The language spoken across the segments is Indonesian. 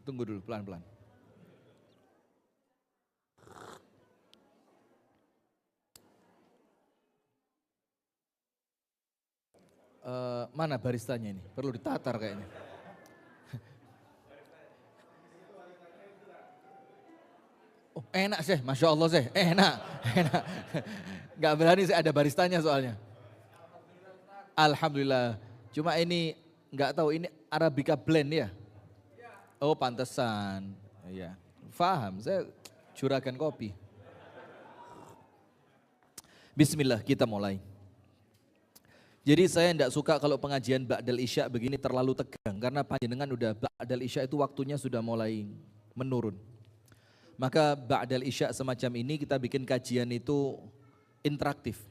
Tunggu dulu, pelan-pelan. Mana baristanya ini? Perlu ditatar kayaknya. Oh, enak sih, Masya Allah sih, enak. Gak berani sih ada baristanya soalnya. Alhamdulillah. Cuma ini gak tahu ini Arabica blend ya? Oh pantesan. Iya. Faham, saya juragan kopi. Bismillah, kita mulai. Jadi saya tidak suka kalau pengajian Ba'dal Isya begini terlalu tegang. Karena panjenengan udah Ba'dal Isya itu waktunya sudah mulai menurun. Maka Ba'dal Isya semacam ini kita bikin kajian itu interaktif.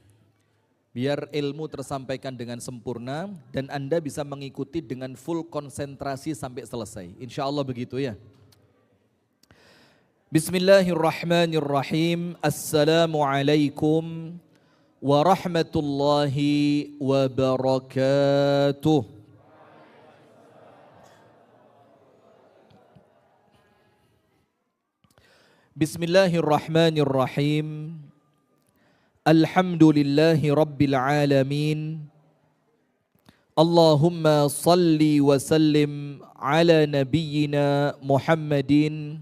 Biar ilmu tersampaikan dengan sempurna dan Anda bisa mengikuti dengan full konsentrasi sampai selesai. Insya Allah begitu ya. Bismillahirrahmanirrahim. Assalamualaikum warahmatullahi wabarakatuh. Bismillahirrahmanirrahim. Alhamdulillahi rabbil alamin. Allahumma salli wa sallim ala nabiyyina Muhammadin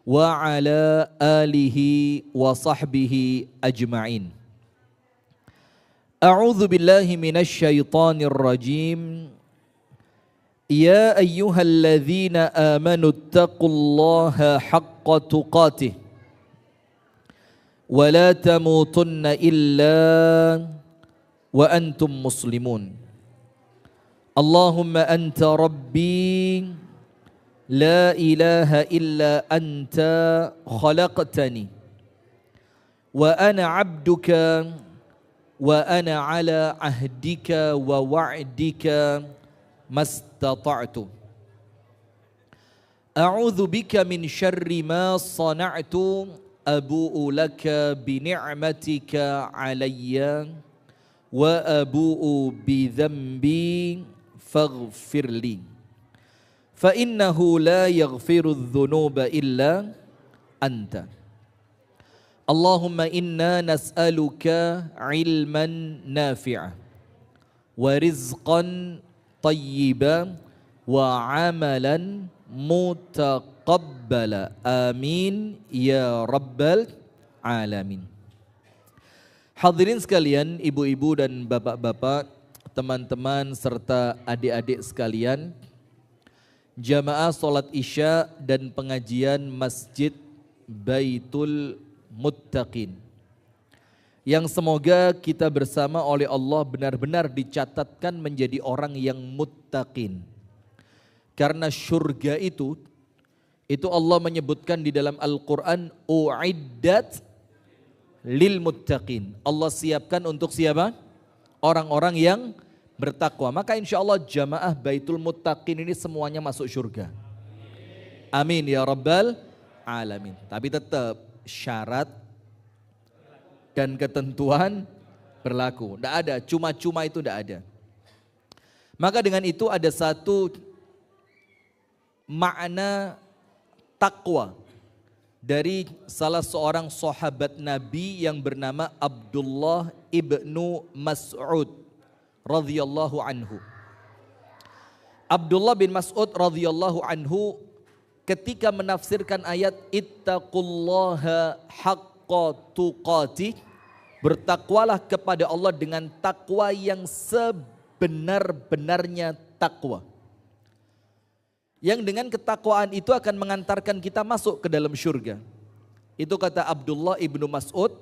wa ala alihi wa sahbihi ajma'in. A'udzu billahi minasy syaithanir rajim. Ya ayyuhalladzina amanu taqullaha haqqa tuqatih wa la tamutunna illa wa antum muslimun. Allahumma anta rabbi la ilaha illa anta khalaqtani wa ana 'abduka wa ana ala ahdika wa wa'dika mastata'tu. A'udzu bika min syarri ma sana'tu abu'u laka bi ni'matika 'alayya wa abu'u bi dhanbi faghfirli. Fa innahu la yaghfiru adh-dhunuba illa anta. Allahumma inna nas'aluka ilman nafi'a wa rizqan tayyiba wa amalan mutaqabbala. Amin ya rabbal alamin. Hadirin sekalian, ibu-ibu dan bapak-bapak, teman-teman serta adik-adik sekalian, jamaah salat Isya dan pengajian Masjid Baitul Muttaqin, yang semoga kita bersama oleh Allah benar-benar dicatatkan menjadi orang yang muttaqin. Karena syurga itu Allah menyebutkan di dalam Al-Quran, u'iddat lil muttaqin. Allah siapkan untuk siapa? Orang-orang yang bertakwa. Maka insya Allah jamaah Baitul Muttaqin ini semuanya masuk syurga. Amin ya rabbal alamin. Tapi tetap syarat dan ketentuan berlaku. Tidak ada, cuma-cuma itu tidak ada. Maka dengan itu ada satu makna takwa dari salah seorang sahabat Nabi yang bernama Abdullah ibnu Mas'ud radhiyallahu anhu. Abdullah bin Mas'ud radhiyallahu anhu ketika menafsirkan ayat ittaqullaha haqqa tuqatih, bertakwalah kepada Allah dengan takwa yang sebenar-benarnya takwa. Yang dengan ketakwaan itu akan mengantarkan kita masuk ke dalam syurga. Itu kata Abdullah ibnu Mas'ud,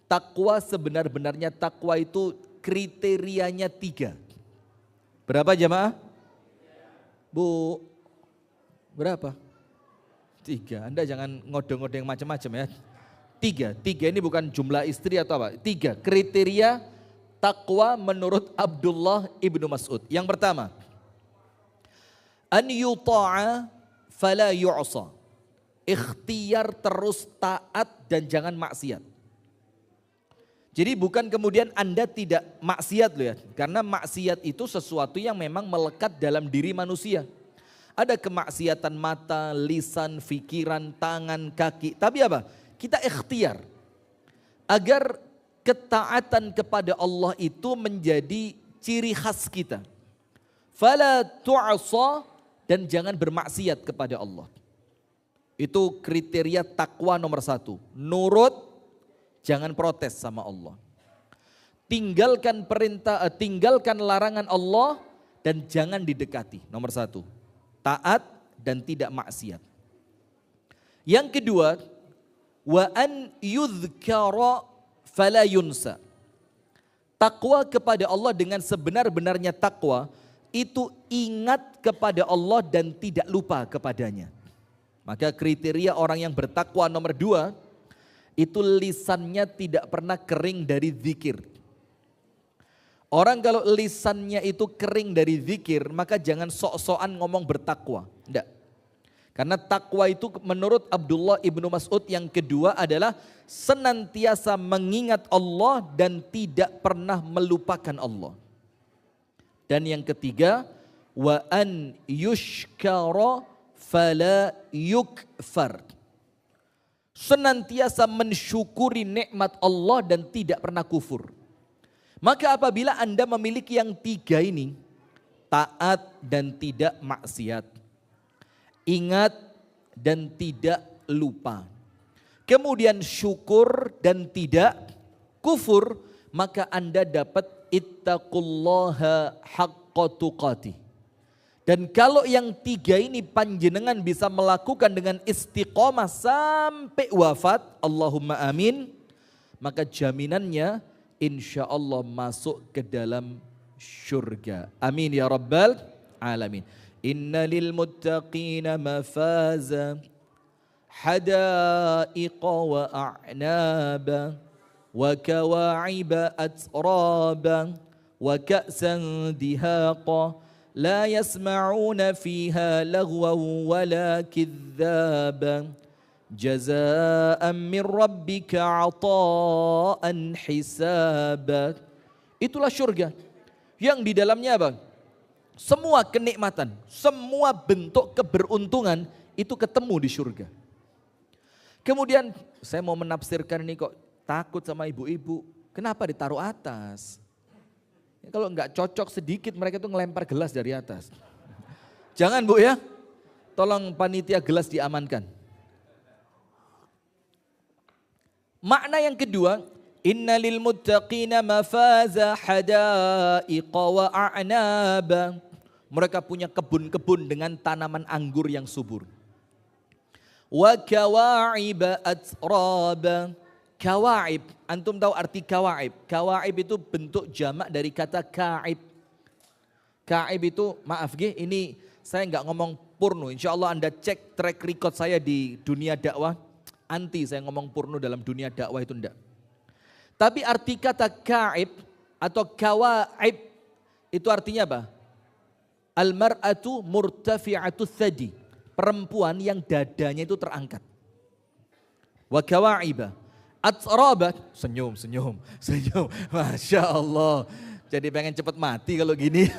takwa sebenar-benarnya takwa itu kriterianya 3. Berapa jamaah? Bu, berapa? 3. Anda jangan ngode-ngode yang macam-macam ya. 3 ini bukan jumlah istri atau apa. 3 kriteria takwa menurut Abdullah ibnu Mas'ud. Yang pertama, an yuta'a fala yu'sa. Ikhtiar terus taat dan jangan maksiat. Jadi bukan kemudian Anda tidak maksiat loh ya. Karena maksiat itu sesuatu yang memang melekat dalam diri manusia. Ada kemaksiatan mata, lisan, pikiran, tangan, kaki. Tapi apa? Kita ikhtiar agar ketaatan kepada Allah itu menjadi ciri khas kita. Fala tu'asa, dan jangan bermaksiat kepada Allah. Itu kriteria takwa nomor 1. Nurut, jangan protes sama Allah. Tinggalkan larangan Allah dan jangan didekati. Nomor 1. Taat dan tidak maksiat. Yang kedua, wa an yudhkara fala yunsa. Takwa kepada Allah dengan sebenar-benarnya takwa itu ingat kepada Allah dan tidak lupa kepadanya. Maka kriteria orang yang bertakwa nomor 2 itu lisannya tidak pernah kering dari zikir. Orang kalau lisannya itu kering dari zikir, maka jangan sok-sokan ngomong bertakwa. Enggak. Karena takwa itu menurut Abdullah ibnu Mas'ud yang kedua adalah senantiasa mengingat Allah dan tidak pernah melupakan Allah. Dan yang ketiga, wa an yushkara fala yukfar. Senantiasa mensyukuri nikmat Allah dan tidak pernah kufur. Maka apabila Anda memiliki yang 3 ini, taat dan tidak maksiat, ingat dan tidak lupa, kemudian syukur dan tidak kufur, maka Anda dapat ittaqullaha haqqa tuqatih. Dan kalau yang 3 ini panjenengan bisa melakukan dengan istiqomah sampai wafat, Allahumma amin, maka jaminannya insya Allah masuk ke dalam syurga. Amin ya rabbal alamin. Inna lil muttaqina mafaza hadaiqa wa a'naba wa kawa'iba atraba wa ka'san dihaqa la yasma'una fiha lagwan wala kidhdhaba jazaan min rabbika ata'an hisaba. Itulah syurga yang di dalamnya apa? Semua kenikmatan, semua bentuk keberuntungan itu ketemu di syurga. Kemudian saya mau menafsirkan ini kok takut sama ibu-ibu. Kenapa ditaruh atas? Kalau enggak cocok sedikit mereka itu ngelempar gelas dari atas. Jangan Bu ya, tolong panitia gelas diamankan. Makna yang kedua, innalil muttaqina mafaza hadaiqa wa a'naba. Mereka punya kebun-kebun dengan tanaman anggur yang subur. Wa kawa'iba atraba. Kawaib, antum tahu arti kawaib? Kawaib itu bentuk jamak dari kata kaib. Kaib itu, maaf ini saya nggak ngomong porno. Insya Allah Anda cek track record saya di dunia dakwah. Anti saya ngomong porno dalam dunia dakwah itu enggak. Tapi arti kata kaib atau kawaib itu artinya apa? Al-mar'atu murtafi'atu thadi. Perempuan yang dadanya itu terangkat. Wa kawa'iba. Atrabat. Senyum. Masya Allah. Jadi pengen cepat mati kalau gini.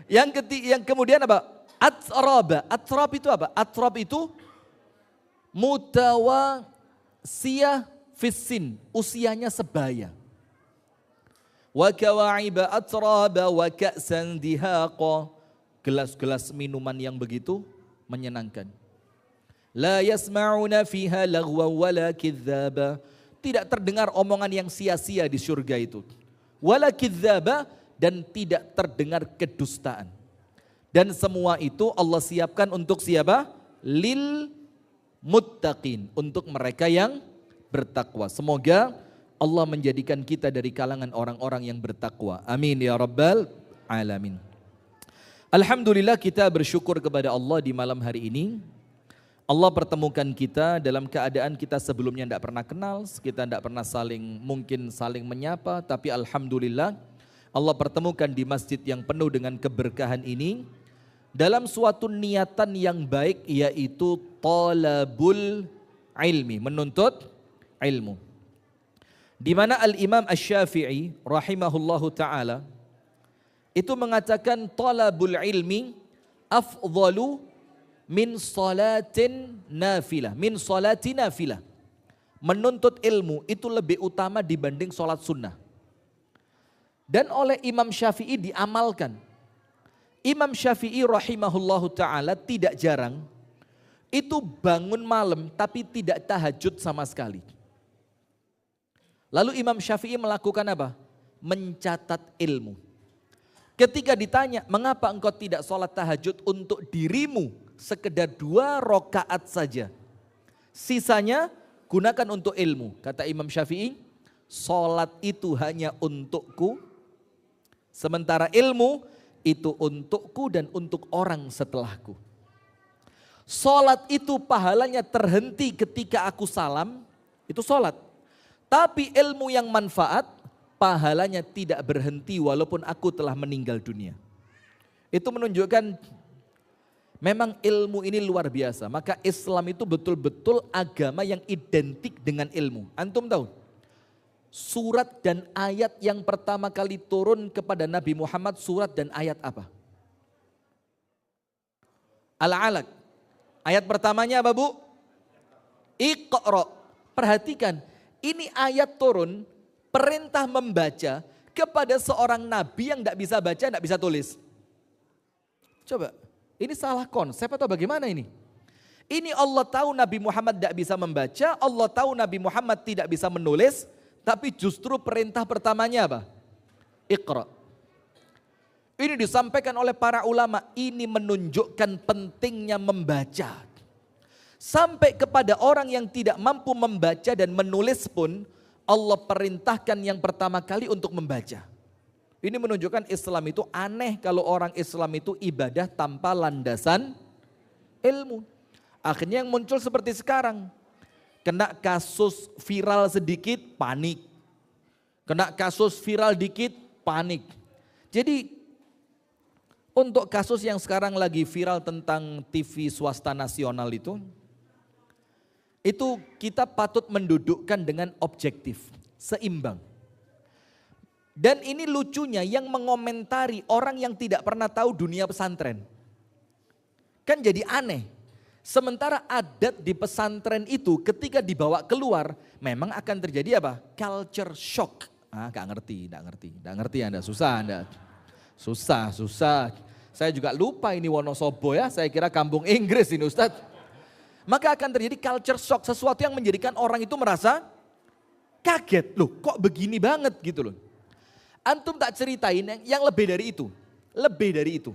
Yang kemudian apa? Atraba. Atrab itu apa? Atrab itu mutawasiyah fissin, usianya sebaya. Wa kawa'iba atraba wa ka'san dihaqa. Gelas-gelas minuman yang begitu menyenangkan. La yasma'una fiha lagwa wala kiddzaba. Tidak terdengar omongan yang sia-sia di surga itu. Wala kiddzaba, dan tidak terdengar kedustaan. Dan semua itu Allah siapkan untuk siapa? Lil muttaqin, untuk mereka yang bertakwa. Semoga Allah menjadikan kita dari kalangan orang-orang yang bertakwa. Amin ya rabbal alamin. Alhamdulillah, kita bersyukur kepada Allah di malam hari ini. Allah pertemukan kita dalam keadaan kita sebelumnya tidak pernah kenal, kita tidak pernah saling menyapa, tapi alhamdulillah Allah pertemukan di masjid yang penuh dengan keberkahan ini dalam suatu niatan yang baik, yaitu talabul ilmi, menuntut ilmu. Di mana Al-Imam Asy-Syafi'i rahimahullahu taala itu mengatakan talabul ilmi afdalu min salatin nafilah, min salati nafilah. Menuntut ilmu itu lebih utama dibanding sholat sunnah. Dan oleh Imam Syafi'i diamalkan. Imam Syafi'i rahimahullahu ta'ala tidak jarang itu bangun malam tapi tidak tahajud sama sekali. Lalu Imam Syafi'i melakukan apa? Mencatat ilmu. Ketika ditanya, mengapa engkau tidak sholat tahajud untuk dirimu sekedar 2 rakaat saja? Sisanya gunakan untuk ilmu. Kata Imam Syafi'i, sholat itu hanya untukku, sementara ilmu itu untukku dan untuk orang setelahku. Sholat itu pahalanya terhenti ketika aku salam, itu sholat. Tapi ilmu yang manfaat, pahalanya tidak berhenti walaupun aku telah meninggal dunia. Itu menunjukkan memang ilmu ini luar biasa. Maka Islam itu betul-betul agama yang identik dengan ilmu. Antum tahu? Surat dan ayat yang pertama kali turun kepada Nabi Muhammad, surat dan ayat apa? Al-Alaq. Ayat pertamanya apa, Bu? Iqra. Perhatikan, ini ayat turun perintah membaca kepada seorang nabi yang tidak bisa baca, tidak bisa tulis. Coba, ini salah konsep atau bagaimana ini? Ini Allah tahu Nabi Muhammad tidak bisa membaca, Allah tahu Nabi Muhammad tidak bisa menulis, tapi justru perintah pertamanya apa? Iqra. Ini disampaikan oleh para ulama, ini menunjukkan pentingnya membaca. Sampai kepada orang yang tidak mampu membaca dan menulis pun, Allah perintahkan yang pertama kali untuk membaca. Ini menunjukkan Islam itu aneh kalau orang Islam itu ibadah tanpa landasan ilmu. Akhirnya yang muncul seperti sekarang. Kena kasus viral sedikit, panik. Kena kasus viral dikit, panik. Jadi untuk kasus yang sekarang lagi viral tentang TV swasta nasional itu kita patut mendudukkan dengan objektif, seimbang. Dan ini lucunya yang mengomentari orang yang tidak pernah tahu dunia pesantren. Kan jadi aneh. Sementara adat di pesantren itu ketika dibawa keluar memang akan terjadi apa? Culture shock. Gak ngerti Anda, susah Anda. Susah. Saya juga lupa ini Wonosobo ya, saya kira kampung Inggris ini Ustadz. Maka akan terjadi culture shock, sesuatu yang menjadikan orang itu merasa kaget. Loh kok begini banget gitu loh. Antum tak ceritain yang lebih dari itu. Lebih dari itu.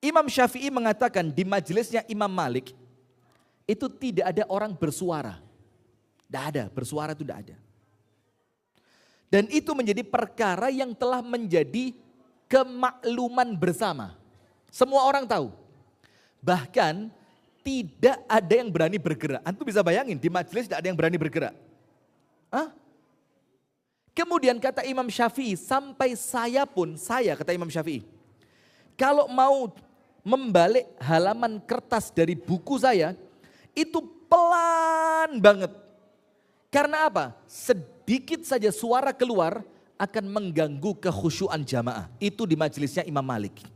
Imam Syafi'i mengatakan di majelisnya Imam Malik, itu tidak ada orang bersuara. Tidak ada, bersuara itu tidak ada. Dan itu menjadi perkara yang telah menjadi kemakluman bersama. Semua orang tahu. Bahkan tidak ada yang berani bergerak. Antum bisa bayangin di majelis tidak ada yang berani bergerak. Kemudian kata Imam Syafi'i, sampai saya kata Imam Syafi'i, kalau mau membalik halaman kertas dari buku saya, itu pelan banget. Karena apa? Sedikit saja suara keluar akan mengganggu kekhusyuan jamaah. Itu di majelisnya Imam Malik.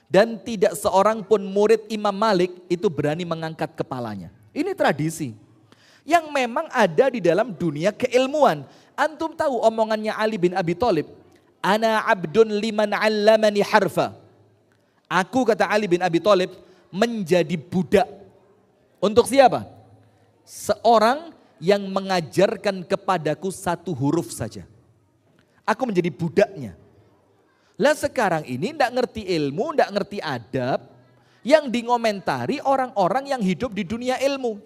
Dan tidak seorang pun murid Imam Malik itu berani mengangkat kepalanya. Ini tradisi yang memang ada di dalam dunia keilmuan. Antum tahu omongannya Ali bin Abi Thalib, ana abdun liman 'allamani harfa. Aku, kata Ali bin Abi Thalib, menjadi budak. Untuk siapa? Seorang yang mengajarkan kepadaku 1 huruf saja. Aku menjadi budaknya. Lah sekarang ini tidak ngerti ilmu, tidak ngerti adab, yang dingomentari orang-orang yang hidup di dunia ilmu.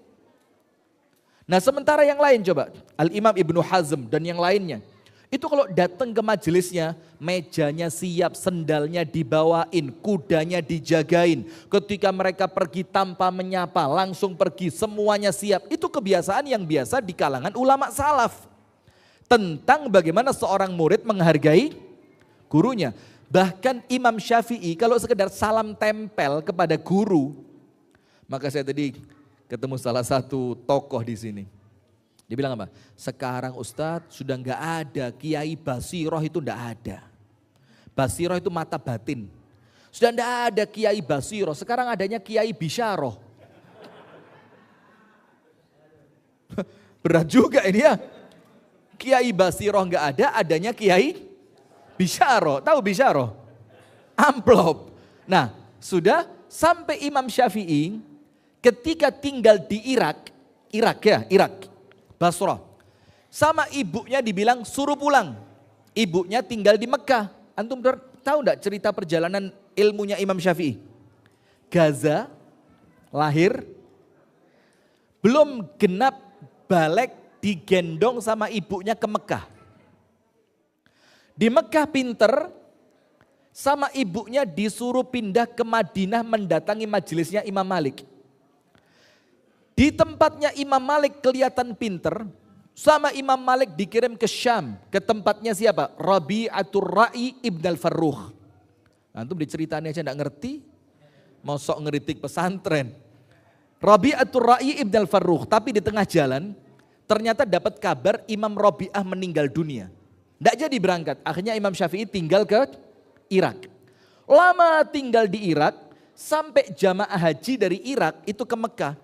Nah sementara yang lain coba, Al-Imam Ibnu Hazm dan yang lainnya, itu kalau datang ke majelisnya, mejanya siap, sendalnya dibawain, kudanya dijagain. Ketika mereka pergi tanpa menyapa, langsung pergi, semuanya siap. Itu kebiasaan yang biasa di kalangan ulama salaf. Tentang bagaimana seorang murid menghargai gurunya. Bahkan Imam Syafi'i kalau sekedar salam tempel kepada guru, maka saya tadi ketemu salah satu tokoh di sini. Dia bilang apa? Sekarang Ustadz sudah enggak ada Kiai Basiroh, itu enggak ada. Basiroh itu mata batin. Sudah tidak ada Kiai Basiroh, sekarang adanya Kiai Bisharoh. Berat juga ini ya. Kiai Basiroh nggak ada, adanya Kiai Bisharoh. Tahu Bisharoh? Amplop. Nah, sudah sampai Imam Syafi'i ketika tinggal di Irak, Basrah. Sama ibunya dibilang suruh pulang. Ibunya tinggal di Mekah. Antum tahu enggak cerita perjalanan ilmunya Imam Syafi'i? Gaza, lahir, belum genap balik digendong sama ibunya ke Mekah. Di Mekah pinter, sama ibunya disuruh pindah ke Madinah mendatangi majelisnya Imam Malik. Di tempatnya Imam Malik kelihatan pinter, sama Imam Malik dikirim ke Syam, ke tempatnya siapa? Rabi'atul Ra'i Ibn al-Farruh. Antum diceritain aja enggak ngerti, mau sok ngeritik pesantren. Rabi'atul Ra'i Ibn al-Farruh, tapi di tengah jalan ternyata dapat kabar Imam Rabi'ah meninggal dunia. Enggak jadi berangkat, akhirnya Imam Syafi'i tinggal ke Irak. Lama tinggal di Irak, sampai jamaah haji dari Irak itu ke Mekah.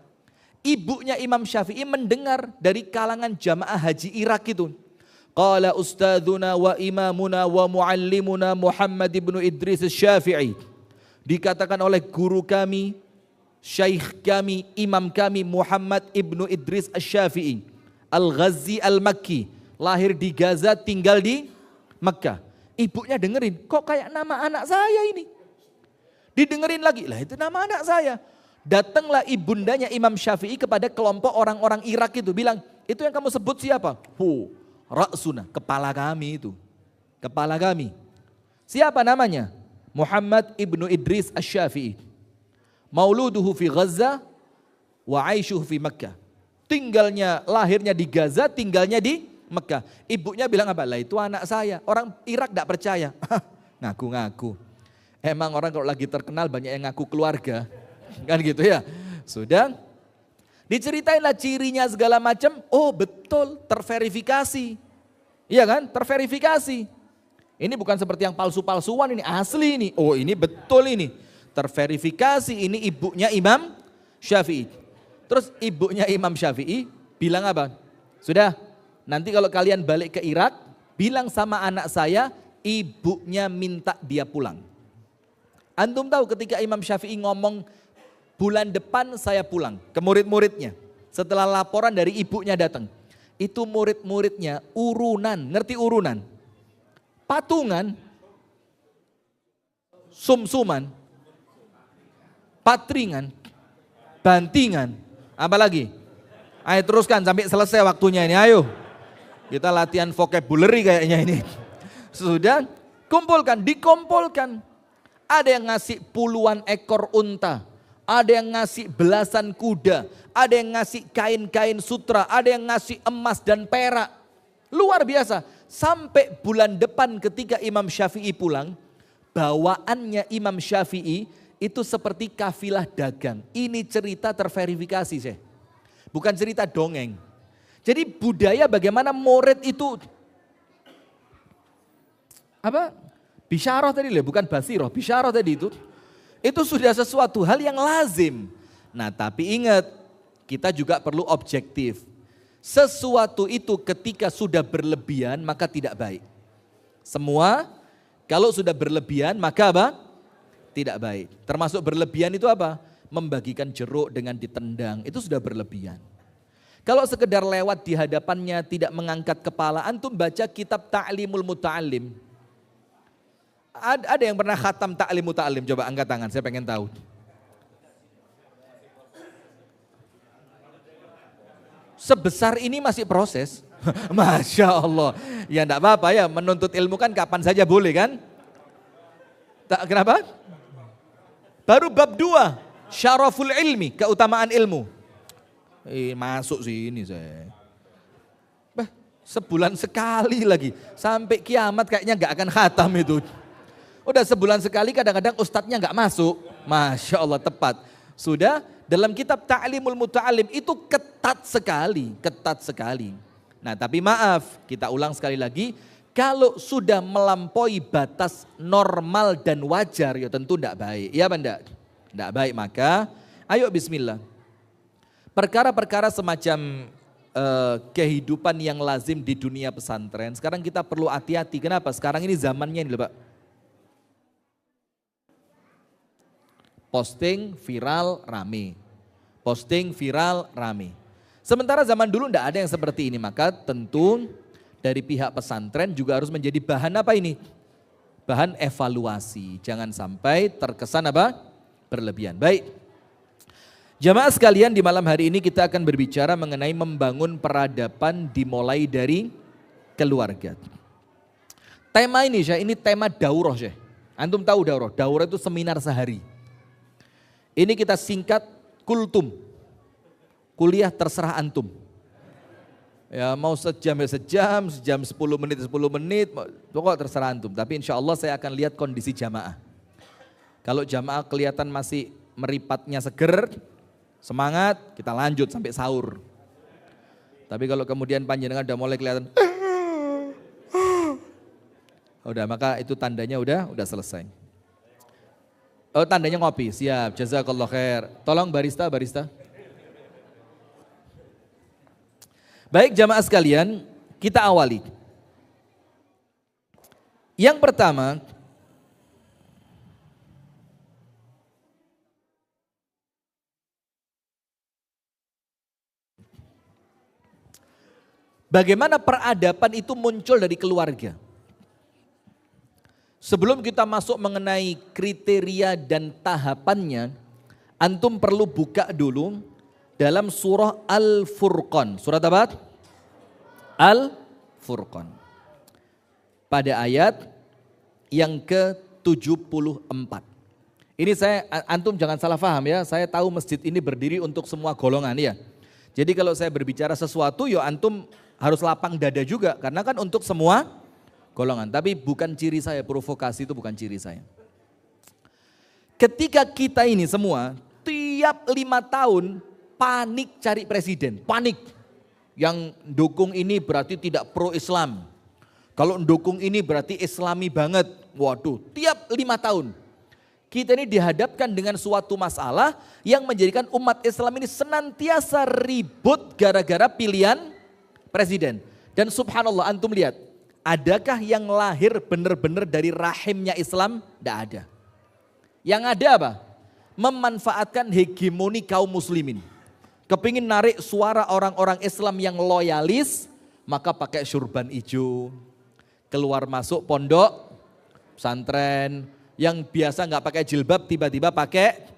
Ibunya Imam Syafi'i mendengar dari kalangan jamaah haji Irak itu. Qala ustadzuna wa imamuna wa muallimuna Muhammad ibnu Idris Syafi'i. Dikatakan oleh guru kami, syekh kami, imam kami Muhammad ibnu Idris Syafi'i. Al-Ghazi Al-Makki. Lahir di Gaza, tinggal di Mekah. Ibunya dengerin, kok kayak nama anak saya ini. Didengerin lagi, lah itu nama anak saya. Datanglah ibundanya Imam Syafi'i kepada kelompok orang-orang Irak itu. Bilang, itu yang kamu sebut siapa? Ra'suna, kepala kami itu. Kepala kami. Siapa namanya? Muhammad ibnu Idris Asy-Syafi'i. Mauluduhu fi Gaza wa aishuhu fi Makkah. Tinggalnya, lahirnya di Gaza, tinggalnya di Mekah. Ibunya bilang apa? Lah itu anak saya. Orang Irak tidak percaya. Ngaku-ngaku. Emang orang kalau lagi terkenal banyak yang ngaku keluarga. Kan gitu ya. Sudah diceritainlah cirinya segala macam. Oh betul, terverifikasi. Iya kan? Terverifikasi. Ini bukan seperti yang palsu-palsuan, ini asli ini. Oh ini betul ini. Terverifikasi, ini ibunya Imam Syafi'i. Terus ibunya Imam Syafi'i bilang apa? Sudah, nanti kalau kalian balik ke Irak, bilang sama anak saya, ibunya minta dia pulang. Antum tahu ketika Imam Syafi'i ngomong, bulan depan saya pulang ke murid-muridnya. Setelah laporan dari ibunya datang. Itu murid-muridnya urunan, ngerti urunan? Patungan, sum-suman, patringan, bantingan, apa lagi? Ayo teruskan sampai selesai waktunya ini, ayo. Kita latihan vocabulary kayaknya ini. Sudah, kumpulkan, dikumpulkan. Ada yang ngasih puluhan ekor unta. Ada yang ngasih belasan kuda, ada yang ngasih kain-kain sutra, ada yang ngasih emas dan perak. Luar biasa. Sampai bulan depan ketika Imam Syafi'i pulang, bawaannya Imam Syafi'i itu seperti kafilah dagang. Ini cerita terverifikasi, Syekh. Bukan cerita dongeng. Jadi budaya bagaimana murid itu apa? Bisyarah tadi lah, bukan basiroh. Bisyarah tadi itu sudah sesuatu hal yang lazim. Nah tapi ingat, kita juga perlu objektif. Sesuatu itu ketika sudah berlebihan maka tidak baik. Semua kalau sudah berlebihan maka apa? Tidak baik. Termasuk berlebihan itu apa? Membagikan jeruk dengan ditendang, itu sudah berlebihan. Kalau sekedar lewat di hadapannya tidak mengangkat kepala, antum baca kitab Ta'limul Muta'allim. Ada yang pernah khatam Ta'lim Muta'allim? Coba angkat tangan, saya pengen tahu. Sebesar ini masih proses. Masya Allah. Ya enggak apa-apa ya, menuntut ilmu kan kapan saja boleh kan? Kenapa? Baru bab 2, syaraful ilmi, keutamaan ilmu. Masuk sih ini saya. Sebulan sekali lagi, sampai kiamat kayaknya enggak akan khatam itu. Udah sebulan sekali kadang-kadang ustadznya enggak masuk. Masya Allah tepat. Sudah dalam kitab Ta'limul Muta'allim itu ketat sekali, ketat sekali. Nah tapi maaf, kita ulang sekali lagi, Kalau sudah melampaui batas normal dan wajar, ya tentu tidak baik. Ya benda, tidak baik. Maka ayo bismillah. Perkara-perkara semacam kehidupan yang lazim di dunia pesantren, sekarang kita perlu hati-hati. Kenapa? Sekarang ini zamannya ini loh Pak. Posting viral rame. Posting viral rame. Sementara zaman dulu tidak ada yang seperti ini. Maka tentu dari pihak pesantren juga harus menjadi bahan apa ini? Bahan evaluasi. Jangan sampai terkesan apa? Berlebihan. Baik. Jamaah sekalian, di malam hari ini kita akan berbicara mengenai membangun peradaban dimulai dari keluarga. Tema ini Syekh, ini tema daurah Syekh. Antum tahu daurah? Daurah itu seminar sehari. Ini kita singkat kultum. Kuliah terserah antum. Ya mau sejam ya sejam 10 menit, pokok terserah antum. Tapi insya Allah saya akan lihat kondisi jamaah. Kalau jamaah kelihatan masih meripatnya seger, semangat, kita lanjut sampai sahur. Tapi kalau kemudian panjenengan udah mulai kelihatan, udah maka itu tandanya udah selesai. Oh tandanya ngopi, siap, jazakallah khair. Tolong barista. Baik jamaah sekalian, kita awali. Yang pertama, bagaimana peradaban itu muncul dari keluarga. Sebelum kita masuk mengenai kriteria dan tahapannya, antum perlu buka dulu dalam surah Al-Furqan. Surat apa? Al-Furqan. Pada ayat yang ke-74. Ini antum jangan salah paham ya, saya tahu masjid ini berdiri untuk semua golongan ya. Jadi kalau saya berbicara sesuatu, ya antum harus lapang dada juga, karena kan untuk semua golongan. Tapi bukan ciri saya, provokasi itu bukan ciri saya. Ketika kita ini semua, tiap 5 tahun, panik cari presiden, panik. Yang dukung ini berarti tidak pro-Islam. Kalau dukung ini berarti Islami banget. Waduh, tiap 5 tahun. Kita ini dihadapkan dengan suatu masalah yang menjadikan umat Islam ini senantiasa ribut gara-gara pilihan presiden. Dan subhanallah antum lihat, adakah yang lahir benar-benar dari rahimnya Islam? Tidak ada. Yang ada apa? Memanfaatkan hegemoni kaum muslimin. Kepingin narik suara orang-orang Islam yang loyalis, maka pakai syurban hijau. Keluar masuk pondok, pesantren, yang biasa nggak pakai jilbab tiba-tiba pakai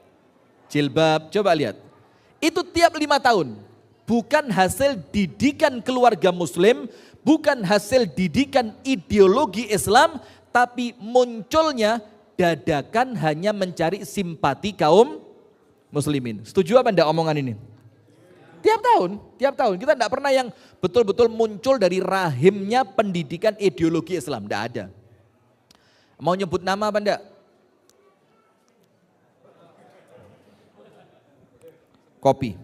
jilbab. Coba lihat, itu tiap 5 tahun. Bukan hasil didikan keluarga muslim, bukan hasil didikan ideologi Islam, tapi munculnya dadakan hanya mencari simpati kaum muslimin. Setuju apa enggak omongan ini? Tiap tahun. Kita enggak pernah yang betul-betul muncul dari rahimnya pendidikan ideologi Islam, enggak ada. Mau nyebut nama apa enggak? Kopi.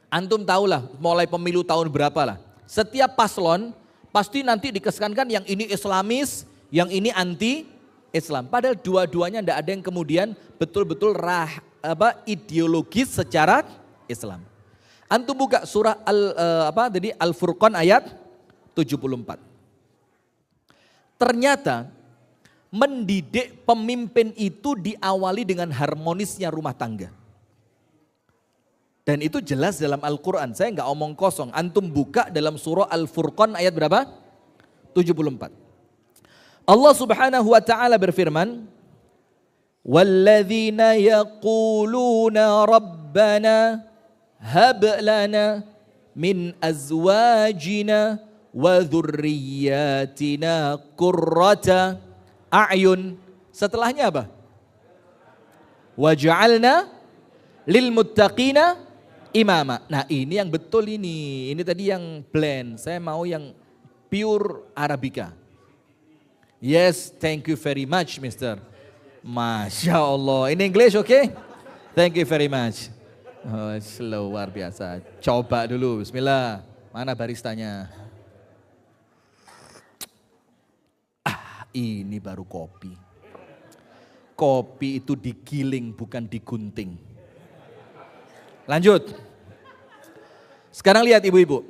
Antum tahulah mulai pemilu tahun berapa lah. Setiap paslon pasti nanti dikesankan yang ini Islamis, yang ini anti Islam. Padahal dua-duanya enggak ada yang kemudian betul-betul ideologis secara Islam. Antum buka surah Al-Furqan ayat 74. Ternyata mendidik pemimpin itu diawali dengan harmonisnya rumah tangga. Dan itu jelas dalam Al-Quran, saya enggak omong kosong. Antum buka dalam surah Al-Furqan ayat berapa? 74. Allah subhanahu wa ta'ala berfirman, وَالَّذِينَ يَقُولُونَ رَبَّنَا هَبْ لَنَا مِنْ أَزْوَاجِنَا وَذُرِّيَّاتِنَا قُرَّةَ أَعْيُنٍ. Setelahnya apa? وَجَعَلْنَا لِلْمُتَّقِينَ إِمَامًا. Nah ini yang betul ini. Ini tadi yang blend. Saya mau yang pure Arabica. Yes, thank you very much, Mister. Masya Allah. In English, okay? Thank you very much. Oh, luar biasa. Coba dulu, bismillah. Mana baristanya? Ini baru kopi. Kopi itu digiling bukan digunting. Lanjut. Sekarang lihat ibu-ibu.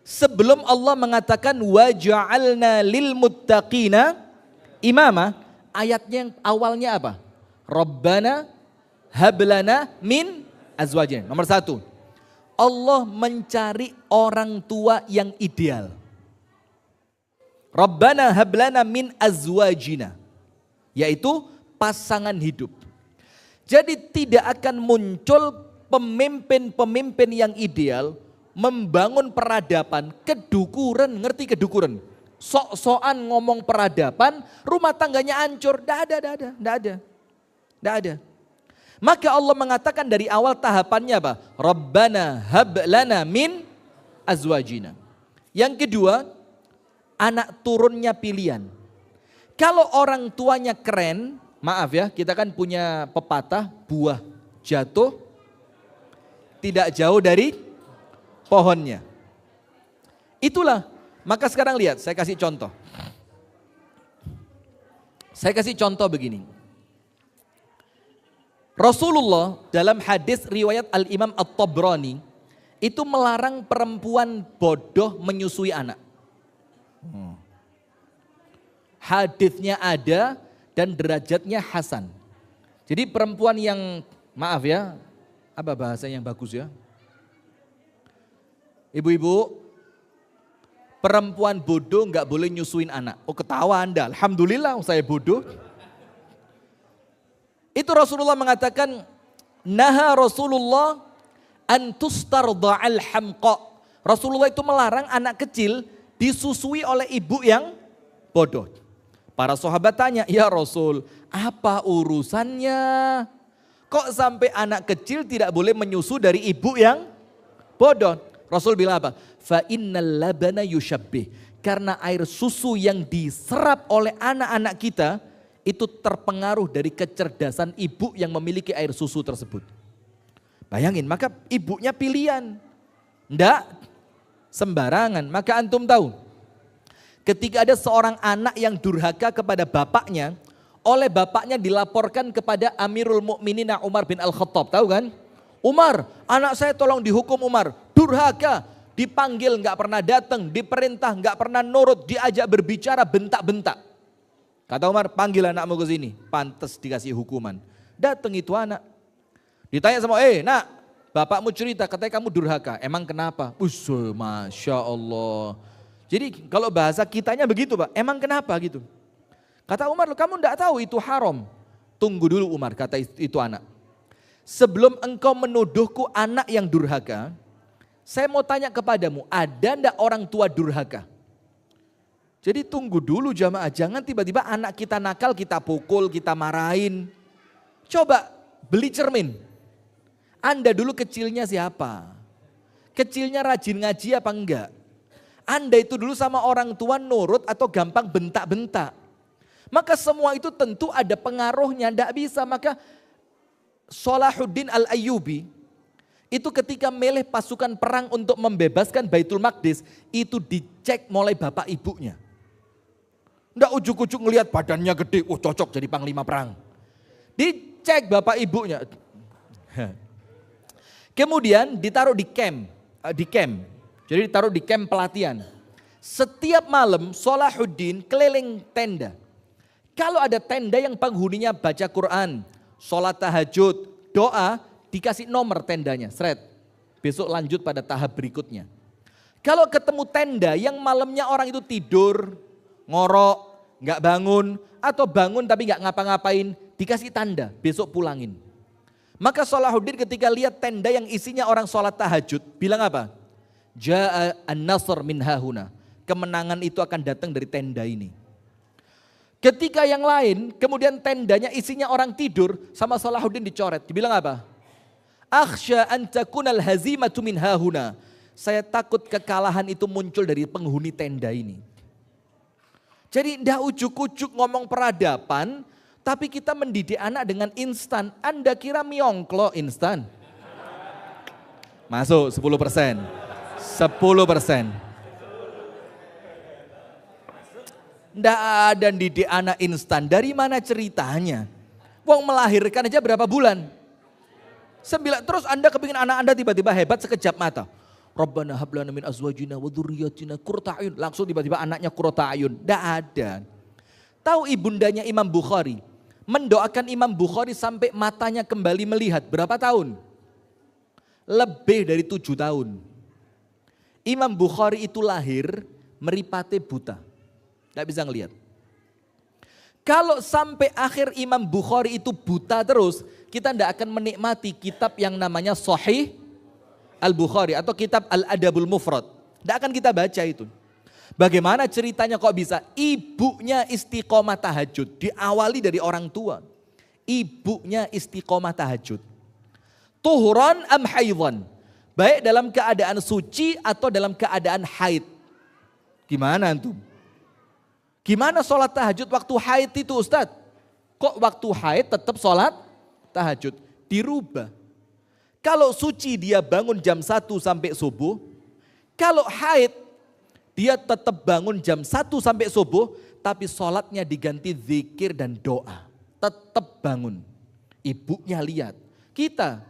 Sebelum Allah mengatakan wa ja'alna lil muttaqina imama, ayatnya yang awalnya apa? Rabbana hablana min azwajina. Nomor 1. Allah mencari orang tua yang ideal. Rabbana hablana min azwajina, yaitu pasangan hidup. Jadi tidak akan muncul pemimpin-pemimpin yang ideal membangun peradaban kedukuran, ngerti kedukuran? Sok-sokan ngomong peradaban, rumah tangganya hancur, tidak ada. Maka Allah mengatakan dari awal tahapannya apa? Rabbana hablana min azwajina. Yang kedua, anak turunnya pilihan. Kalau orang tuanya keren, maaf ya, kita kan punya pepatah, buah jatuh tidak jauh dari pohonnya. Itulah, maka sekarang lihat, saya kasih contoh. Saya kasih contoh begini. Rasulullah dalam hadis riwayat Al-Imam At-Tabrani itu melarang perempuan bodoh menyusui anak. Hadisnya ada dan derajatnya hasan. Jadi perempuan yang, maaf ya, apa bahasa yang bagus ya? Ibu-ibu, perempuan bodoh nggak boleh nyusuin anak. Oh ketawa Anda, alhamdulillah saya bodoh. Itu Rasulullah mengatakan, naha Rasulullah an tustarda'al hamqa. Rasulullah itu melarang anak kecil disusui oleh ibu yang bodoh. Para sahabat tanya, ya Rasul, apa urusannya? Kok sampai anak kecil tidak boleh menyusu dari ibu yang bodoh? Rasul bilang apa? Fa innal labana yushabbih. Karena air susu yang diserap oleh anak-anak kita itu terpengaruh dari kecerdasan ibu yang memiliki air susu tersebut. Bayangin, maka ibunya pilihan. Ndak sembarangan. Maka antum tahu, ketika ada seorang anak yang durhaka kepada bapaknya, oleh bapaknya dilaporkan kepada Amirul Mukminin Umar bin Al-Khattab. Tahu kan? Umar, anak saya tolong dihukum Umar. Durhaka, dipanggil nggak pernah datang, diperintah nggak pernah nurut, diajak berbicara bentak-bentak. Kata Umar, panggil anakmu ke sini, pantas dikasih hukuman. Datang itu anak. Ditanya sama, nak, bapakmu cerita katanya kamu durhaka. Emang kenapa? Masya Allah. Jadi kalau bahasa kitanya begitu Pak, emang kenapa gitu? Kata Umar, kamu enggak tahu itu haram. Tunggu dulu Umar, kata itu anak. Sebelum engkau menuduhku anak yang durhaka, saya mau tanya kepadamu, ada enggak orang tua durhaka? Jadi tunggu dulu jamaah, jangan tiba-tiba anak kita nakal, kita pukul, kita marahin. Coba beli cermin. Anda dulu kecilnya siapa? Kecilnya rajin ngaji apa enggak? Anda itu dulu sama orang tua nurut atau gampang bentak-bentak. Maka semua itu tentu ada pengaruhnya, enggak bisa. Maka Salahuddin Al-Ayyubi itu ketika milih pasukan perang untuk membebaskan Baitul Maqdis, itu dicek mulai bapak ibunya. Enggak ujuk-ujuk ngelihat badannya gede, cocok jadi panglima perang. Dicek bapak ibunya. Kemudian ditaruh di camp. Jadi ditaruh di camp pelatihan. Setiap malam Salahuddin keliling tenda. Kalau ada tenda yang penghuninya baca Quran, sholat tahajud, doa, dikasih nomor tendanya, seret. Besok lanjut pada tahap berikutnya. Kalau ketemu tenda yang malamnya orang itu tidur, ngorok, nggak bangun, atau bangun tapi nggak ngapa-ngapain, dikasih tanda, besok pulangin. Maka Salahuddin ketika lihat tenda yang isinya orang sholat tahajud, bilang apa? Ja'a an-nasr min hahuna. Kemenangan itu akan datang dari tenda ini. Ketika yang lain, kemudian tendanya isinya orang tidur, sama Salahuddin dicoret. Dibilang apa? Akhsha an takunal hazimatu min hahuna. Saya takut kekalahan itu muncul dari penghuni tenda ini. Jadi tidak ujuk-ujuk ngomong peradaban, tapi kita mendidik anak dengan instan. Anda kira miongklo instan? Masuk 10%. 10%. Ndak ada didik anak instan. Dari mana ceritanya? Wong melahirkan aja berapa bulan? 9. Terus Anda kepingin anak Anda tiba-tiba hebat sekejap mata. Rabbana hablana min azwajina wa dzurriyyatina qurrata a'yun. Langsung tiba-tiba anaknya qurrata a'yun. Ndak ada. Tahu ibundanya Imam Bukhari mendoakan Imam Bukhari sampai matanya kembali melihat. Berapa tahun? Lebih dari 7 tahun. Imam Bukhari itu lahir meripate buta. Tidak bisa ngelihat. Kalau sampai akhir Imam Bukhari itu buta terus, kita tidak akan menikmati kitab yang namanya Sahih Al-Bukhari atau kitab Al-Adabul Mufrad. Tidak akan kita baca itu. Bagaimana ceritanya kok bisa? Ibunya istiqomah tahajud. Diawali dari orang tua. Ibunya istiqomah tahajud. Tuhuran am haidhan. Baik dalam keadaan suci atau dalam keadaan haid. Gimana antum? Gimana sholat tahajud waktu haid itu Ustadz? Kok waktu haid tetap sholat tahajud? Dirubah. Kalau suci dia bangun jam 1 sampai subuh. Kalau haid dia tetap bangun jam 1 sampai subuh. Tapi sholatnya diganti zikir dan doa. Tetap bangun. Ibunya lihat. Kita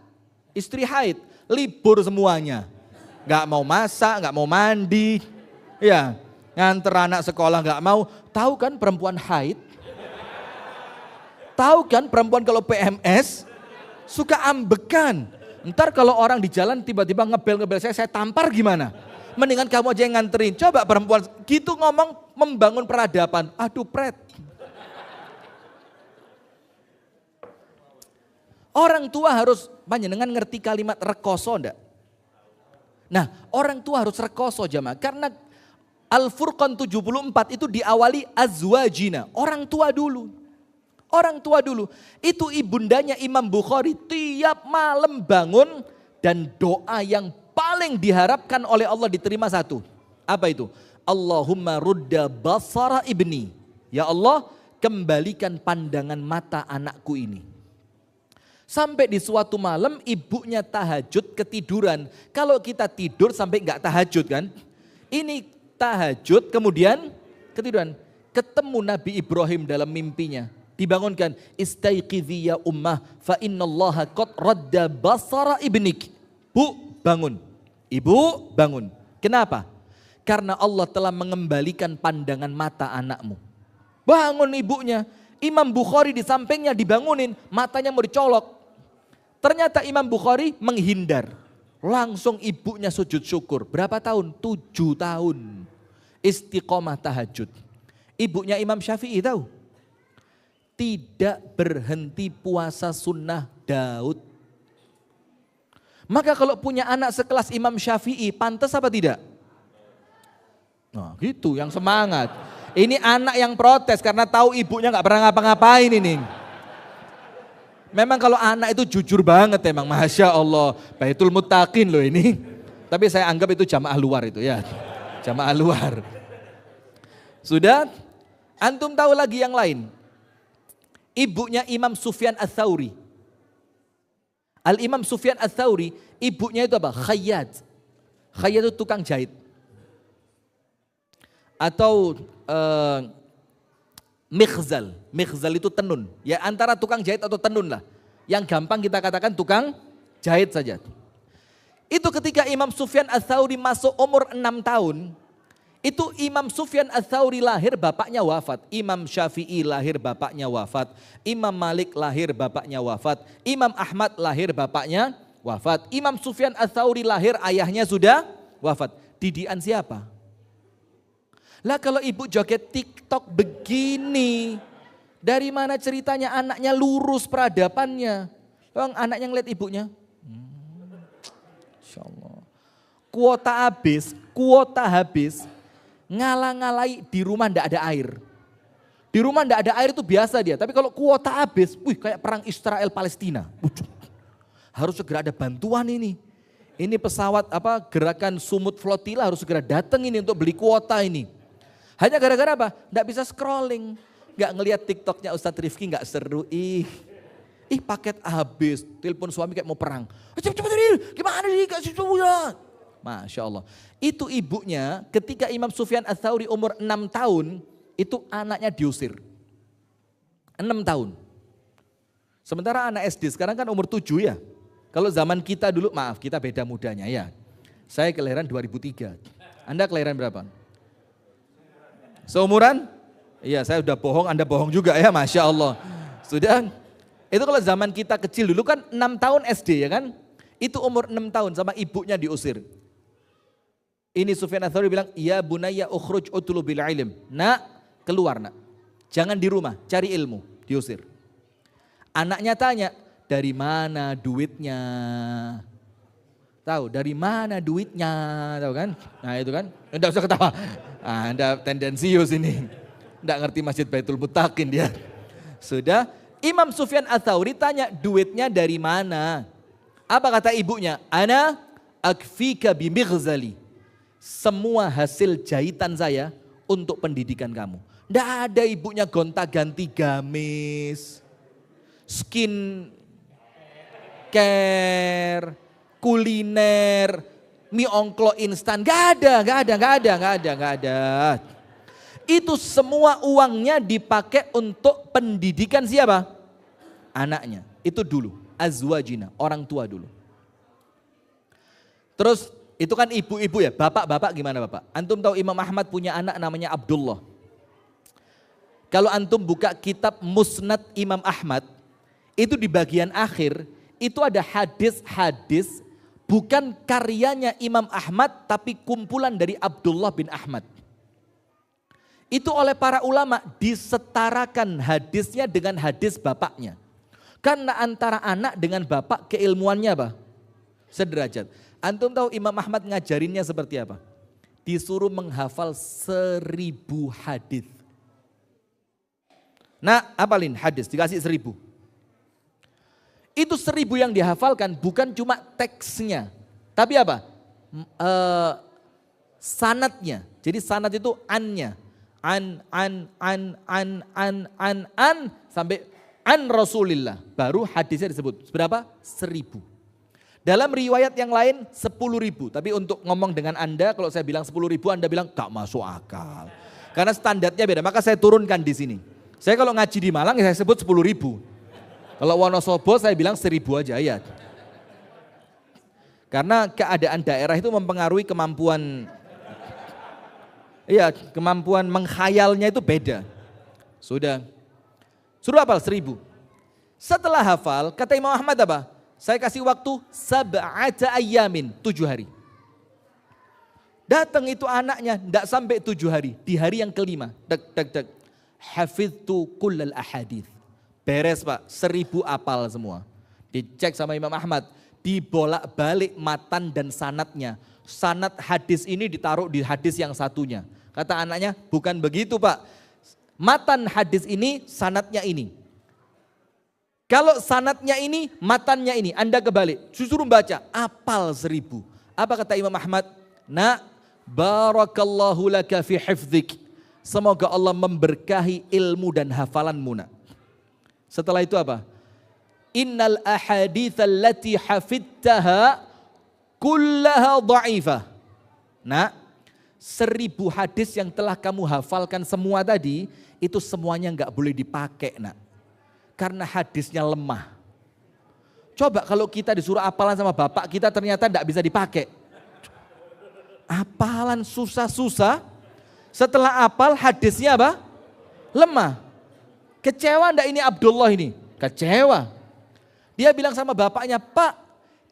istri haid libur semuanya. Gak mau masak, gak mau mandi. Ya, nganter anak sekolah gak mau. Tahu kan perempuan haid? Tahu kan perempuan kalau PMS suka ambekan. Ntar kalau orang di jalan tiba-tiba ngebel saya tampar gimana? Mendingan kamu aja yang nganterin. Coba perempuan gitu ngomong membangun peradaban. Aduh pret. Orang tua harus panjenengan ngerti kalimat rekoso ndak? Nah, orang tua harus rekoso jamaah karena Al-Furqan 74 itu diawali azwajina, orang tua dulu. Orang tua dulu. Itu ibundanya Imam Bukhari tiap malam bangun dan doa yang paling diharapkan oleh Allah diterima satu. Apa itu? Allahumma rudda basara ibni. Ya Allah, kembalikan pandangan mata anakku ini. Sampai di suatu malam ibunya tahajud ketiduran. Kalau kita tidur sampai enggak tahajud kan? Ini tahajud kemudian ketiduran. Ketemu Nabi Ibrahim dalam mimpinya. Dibangunkan. Istaiqidhi ya ummah fa innallaha qad radda basara ibnik. Bu bangun. Ibu bangun. Kenapa? Karena Allah telah mengembalikan pandangan mata anakmu. Bangun ibunya. Imam Bukhari di sampingnya dibangunin. Matanya mau dicolok. Ternyata Imam Bukhari menghindar. Langsung ibunya sujud syukur. Berapa tahun? 7 tahun. Istiqomah tahajud. Ibunya Imam Syafi'i tahu? Tidak berhenti puasa sunnah Daud. Maka kalau punya anak sekelas Imam Syafi'i, pantas apa tidak? Nah gitu yang semangat. Ini anak yang protes karena tahu ibunya gak pernah ngapa-ngapain ini. Memang kalau anak itu jujur banget emang, Masya Allah. Baitul Muttaqin loh ini. Tapi saya anggap itu jamaah luar itu ya. Jamaah luar. Sudah? Antum tahu lagi yang lain. Ibunya Imam Sufyan Ats-Tsauri. Al-Imam Sufyan Ats-Tsauri, ibunya itu apa? Khayyat. Khayyat itu tukang jahit. Atau mikhzal. Mikhzal itu tenun. Ya antara tukang jahit atau tenun lah. Yang gampang kita katakan tukang jahit saja. Itu ketika Imam Sufyan Ats-Tsauri masuk umur 6 tahun. Itu Imam Sufyan Ats-Tsauri lahir bapaknya wafat. Imam Syafi'i lahir bapaknya wafat. Imam Malik lahir bapaknya wafat. Imam Ahmad lahir bapaknya wafat. Imam Sufyan Ats-Tsauri lahir ayahnya sudah wafat. Didikan siapa? Lah kalau ibu joget TikTok begini, dari mana ceritanya anaknya lurus peradabannya? Bang, anaknya ngeliat ibunya. Insya Allah. Kuota habis, ngalah-ngalai di rumah ndak ada air. Di rumah ndak ada air itu biasa dia, tapi kalau kuota habis, kayak perang Israel Palestina. Harus segera ada bantuan ini. Ini pesawat gerakan Sumut Flotilla harus segera datang ini untuk beli kuota ini. Hanya gara-gara apa? Nggak bisa scrolling. Nggak ngelihat TikToknya Ustadz Rifki nggak seru. Ih paket habis. Telepon suami kayak mau perang. Cepet-cepet ini, gimana nih kasih ya. Masya Allah. Itu ibunya ketika Imam Sufyan Ats-Tsauri umur 6 tahun. itu anaknya diusir. 6 tahun. Sementara anak SD sekarang kan umur 7 ya. Kalau zaman kita dulu, maaf kita beda mudanya ya. Saya kelahiran 2003. Anda kelahiran berapa? Seumuran? Iya, saya udah bohong, Anda bohong juga ya, Masya Allah. Sudah, itu kalau zaman kita kecil dulu kan 6 tahun SD ya kan. Itu umur 6 tahun sama ibunya diusir. Ini Sufyan Ats-Tsauri bilang, ya bunayya ukhruj utlu bil ilm. Nak, keluar nak. Jangan di rumah, cari ilmu, diusir. Anaknya tanya, dari mana duitnya? Tahu, dari mana duitnya? Tahu kan? Nah itu kan, enggak usah ketawa. Ah, Anda tendensius ini. Enggak ngerti Masjid Baitul Muttaqin dia. Sudah, Imam Sufyan Ats-Tsauri tanya, duitnya dari mana? Apa kata ibunya? Ana akfika bimighzali. Semua hasil jahitan saya untuk pendidikan kamu. Tidak ada ibunya gonta-ganti gamis, skin care, kuliner, mie ongklo instan. Gak ada. Itu semua uangnya dipakai untuk pendidikan siapa? Anaknya. Itu dulu, azwajina, orang tua dulu. Terus itu kan ibu-ibu ya, bapak-bapak gimana bapak? Antum tahu Imam Ahmad punya anak namanya Abdullah. Kalau antum buka kitab Musnad Imam Ahmad, itu di bagian akhir, itu ada hadis-hadis bukan karyanya Imam Ahmad, tapi kumpulan dari Abdullah bin Ahmad. Itu oleh para ulama disetarakan hadisnya dengan hadis bapaknya. Karena antara anak dengan bapak keilmuannya apa? Sederajat. Antum tahu Imam Ahmad ngajarinnya seperti apa? Disuruh menghafal 1000 hadis. Nah, apalin hadis dikasih 1000. Itu 1000 yang dihafalkan bukan cuma teksnya, tapi apa? Sanadnya. Jadi sanad itu annya. An sampai an Rasulillah. Baru hadisnya disebut. Berapa? 1000. Dalam riwayat yang lain 10.000. Tapi untuk ngomong dengan Anda, kalau saya bilang 10.000, Anda bilang gak masuk akal. Karena standarnya beda, maka saya turunkan di sini. Saya kalau ngaji di Malang, saya sebut 10.000. Kalau Wonosobo, saya bilang 1.000 aja ya. Karena keadaan daerah itu mempengaruhi kemampuan, iya, kemampuan menghayalnya itu beda. Sudah. Suruh hafal 1000. Setelah hafal, kata Imam Ahmad apa? Saya kasih waktu 7 ayamin, 7 hari. Datang itu anaknya, tidak sampai 7 hari. Di hari yang kelima, hafidtu kullal ahadith. Beres pak, 1000 apal semua. Dicek sama Imam Ahmad, dibolak-balik matan dan sanatnya. Sanat hadis ini ditaruh di hadis yang satunya. Kata anaknya, bukan begitu pak. Matan hadis ini, sanatnya ini. Kalau sanatnya ini, matannya ini, Anda kebalik. Suruh baca, apal 1000. Apa kata Imam Ahmad? Nak, barakallahu laka fi hifdzik. Semoga Allah memberkahi ilmu dan hafalanmu nak. Setelah itu apa? Innal ahadits allati hafidtaha kullaha dha'ifah. Nak, 1000 hadis yang telah kamu hafalkan semua tadi, itu semuanya enggak boleh dipakai nak. Karena hadisnya lemah. Coba kalau kita disuruh apalan sama bapak kita ternyata tidak bisa dipakai. Apalan susah-susah, setelah apal hadisnya apa? Lemah. Kecewa enggak ini Abdullah ini? Kecewa. Dia bilang sama bapaknya, Pak,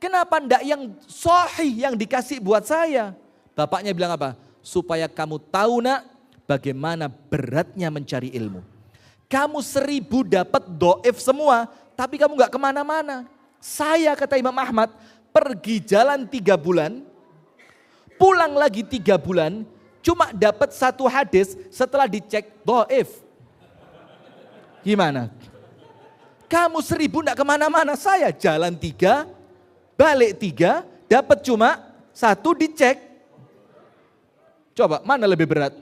kenapa enggak yang sahih yang dikasih buat saya? Bapaknya bilang apa? Supaya kamu tahu nak, bagaimana beratnya mencari ilmu. Kamu 1000 dapat doif semua, tapi kamu gak kemana-mana. Saya kata Imam Ahmad, pergi jalan 3 bulan, pulang lagi 3 bulan, cuma dapat 1 hadis setelah dicek doif. Gimana? Kamu 1000 gak kemana-mana, saya jalan 3, balik 3, dapat cuma 1 dicek. Coba mana lebih berat?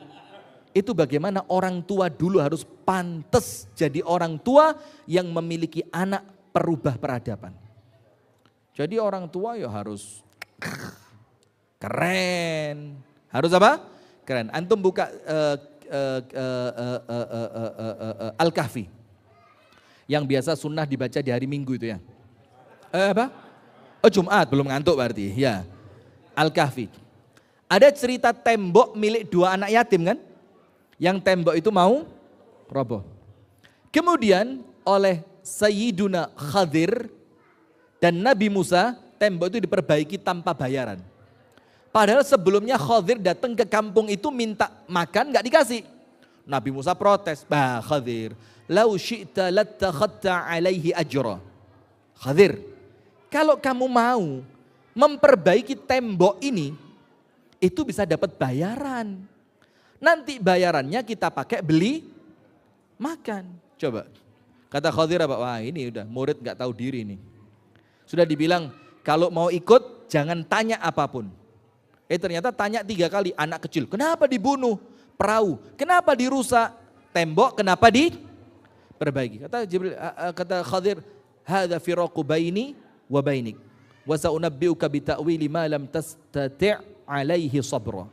Itu bagaimana orang tua dulu harus pantas jadi orang tua yang memiliki anak perubah peradaban. Jadi orang tua ya harus keren. Harus apa? Keren. Antum buka Al-Kahfi. Yang biasa sunnah dibaca di hari Minggu itu ya. Apa? Oh Jumat, belum ngantuk berarti. Ya. Al-Kahfi. Ada cerita tembok milik dua anak yatim kan? Yang tembok itu mau roboh. Kemudian oleh Sayyiduna Khadir dan Nabi Musa, tembok itu diperbaiki tanpa bayaran. Padahal sebelumnya Khadir datang ke kampung itu minta makan, gak dikasih. Nabi Musa protes, bah Khadir, lau syi'ta lattakhadta alaihi ajra. Khadir, kalau kamu mau memperbaiki tembok ini, itu bisa dapat bayaran. Nanti bayarannya kita pakai beli makan. Coba, kata Khadir apa? Wah ini udah murid gak tahu diri nih. Sudah dibilang kalau mau ikut jangan tanya apapun. Ternyata tanya 3 kali, anak kecil, kenapa dibunuh? Perahu, kenapa dirusak? Tembok, kenapa diperbaiki? Kata Jibril, kata Khadir, hadza firaqu baini wa bainik wa sa'unabbi'uka bi ta'wili ma lam tastati' alaihi sabra.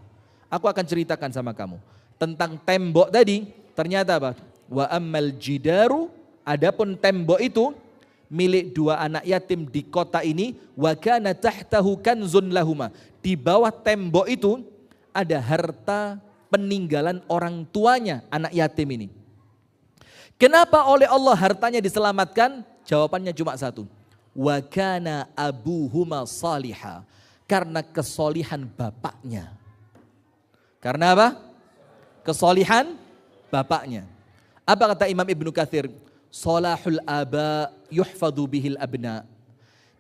Aku akan ceritakan sama kamu tentang tembok tadi. Ternyata apa? Wa ammal jidaru, adapun tembok itu milik 2 anak yatim di kota ini, wa kana tahtahu kanzun lahuma. Di bawah tembok itu ada harta peninggalan orang tuanya anak yatim ini. Kenapa oleh Allah hartanya diselamatkan? Jawabannya cuma satu. Wa kana abuhuma salihah. Karena kesolihan bapaknya. Karena apa? Kesolihan bapaknya. Apa kata Imam Ibnu Katsir? Salahul aba yuhfadu bihil abna.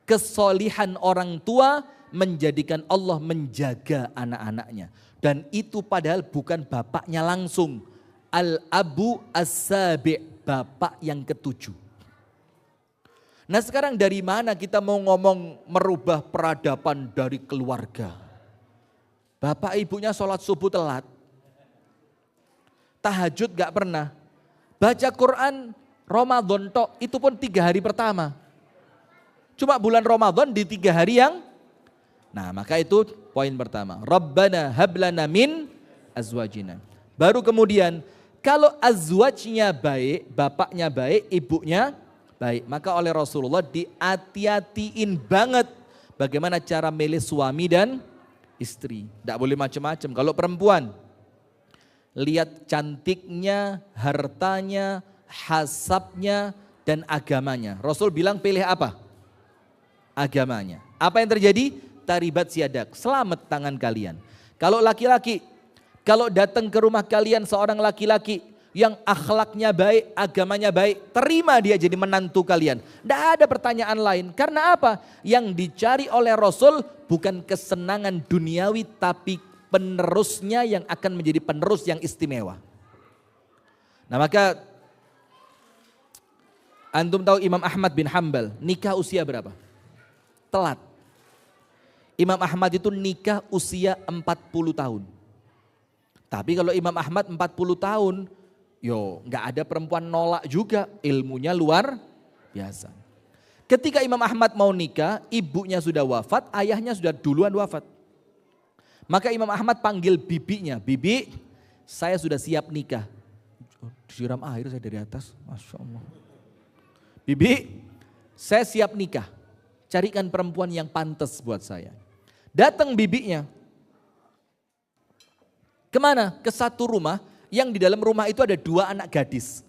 Kesolihan orang tua menjadikan Allah menjaga anak-anaknya. Dan itu padahal bukan bapaknya langsung. Al-abu as-sabi', bapak yang ke-7. Nah sekarang dari mana kita mau ngomong merubah peradaban dari keluarga? Bapak ibunya sholat subuh telat. Tahajud gak pernah. Baca Quran Ramadan tok, itu pun 3 hari pertama. Cuma bulan Ramadan di 3 hari yang. Nah maka itu poin pertama. Rabbana hablana min azwajina. Baru kemudian kalau azwajnya baik, bapaknya baik, ibunya baik. Maka oleh Rasulullah dihati-hatiin banget bagaimana cara milih suami dan istri. Tidak boleh macam-macam. Kalau perempuan, lihat cantiknya, hartanya, hasabnya, dan agamanya. Rasul bilang pilih apa? Agamanya. Apa yang terjadi? Taribat siadak, selamat tangan kalian. Kalau laki-laki, kalau datang ke rumah kalian seorang laki-laki yang akhlaknya baik, agamanya baik, terima dia jadi menantu kalian. Tidak ada pertanyaan lain. Karena apa? Yang dicari oleh Rasul bukan kesenangan duniawi, tapi penerusnya yang akan menjadi penerus yang istimewa. Nah maka antum tahu Imam Ahmad bin Hanbal nikah usia berapa? Telat. Imam Ahmad itu nikah usia 40 tahun. Tapi kalau Imam Ahmad 40 tahun, nggak ada perempuan nolak juga, ilmunya luar biasa. Ketika Imam Ahmad mau nikah, ibunya sudah wafat, ayahnya sudah duluan wafat. Maka Imam Ahmad panggil bibinya, bibi saya sudah siap nikah. Disiram air saya dari atas, Masya Allah. Bibi saya siap nikah, carikan perempuan yang pantas buat saya. Datang bibinya. Kemana? Ke satu rumah yang di dalam rumah itu ada 2 anak gadis.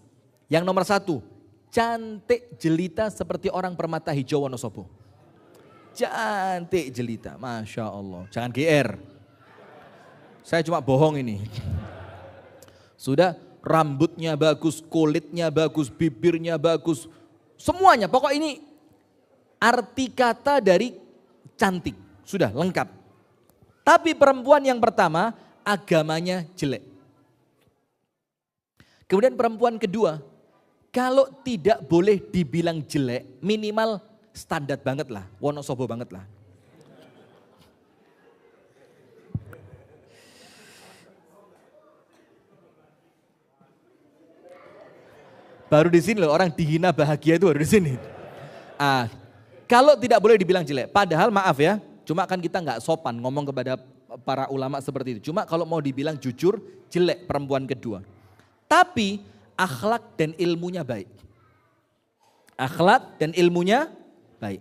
Yang nomor 1, cantik jelita seperti orang permata hijau Wonosobo. Cantik jelita, Masya Allah. Jangan GR. Saya cuma bohong ini. Sudah rambutnya bagus, kulitnya bagus, bibirnya bagus. Semuanya, pokok ini arti kata dari cantik. Sudah lengkap. Tapi perempuan yang pertama agamanya jelek. Kemudian perempuan kedua, kalau tidak boleh dibilang jelek, minimal standar banget lah, Wonosobo banget lah. Baru di sini loh orang dihina bahagia itu baru di sini. Kalau tidak boleh dibilang jelek, padahal maaf ya, cuma kan kita nggak sopan ngomong kepada para ulama seperti itu. Cuma kalau mau dibilang jujur, jelek perempuan kedua. Tapi akhlak dan ilmunya baik. Akhlak dan ilmunya baik.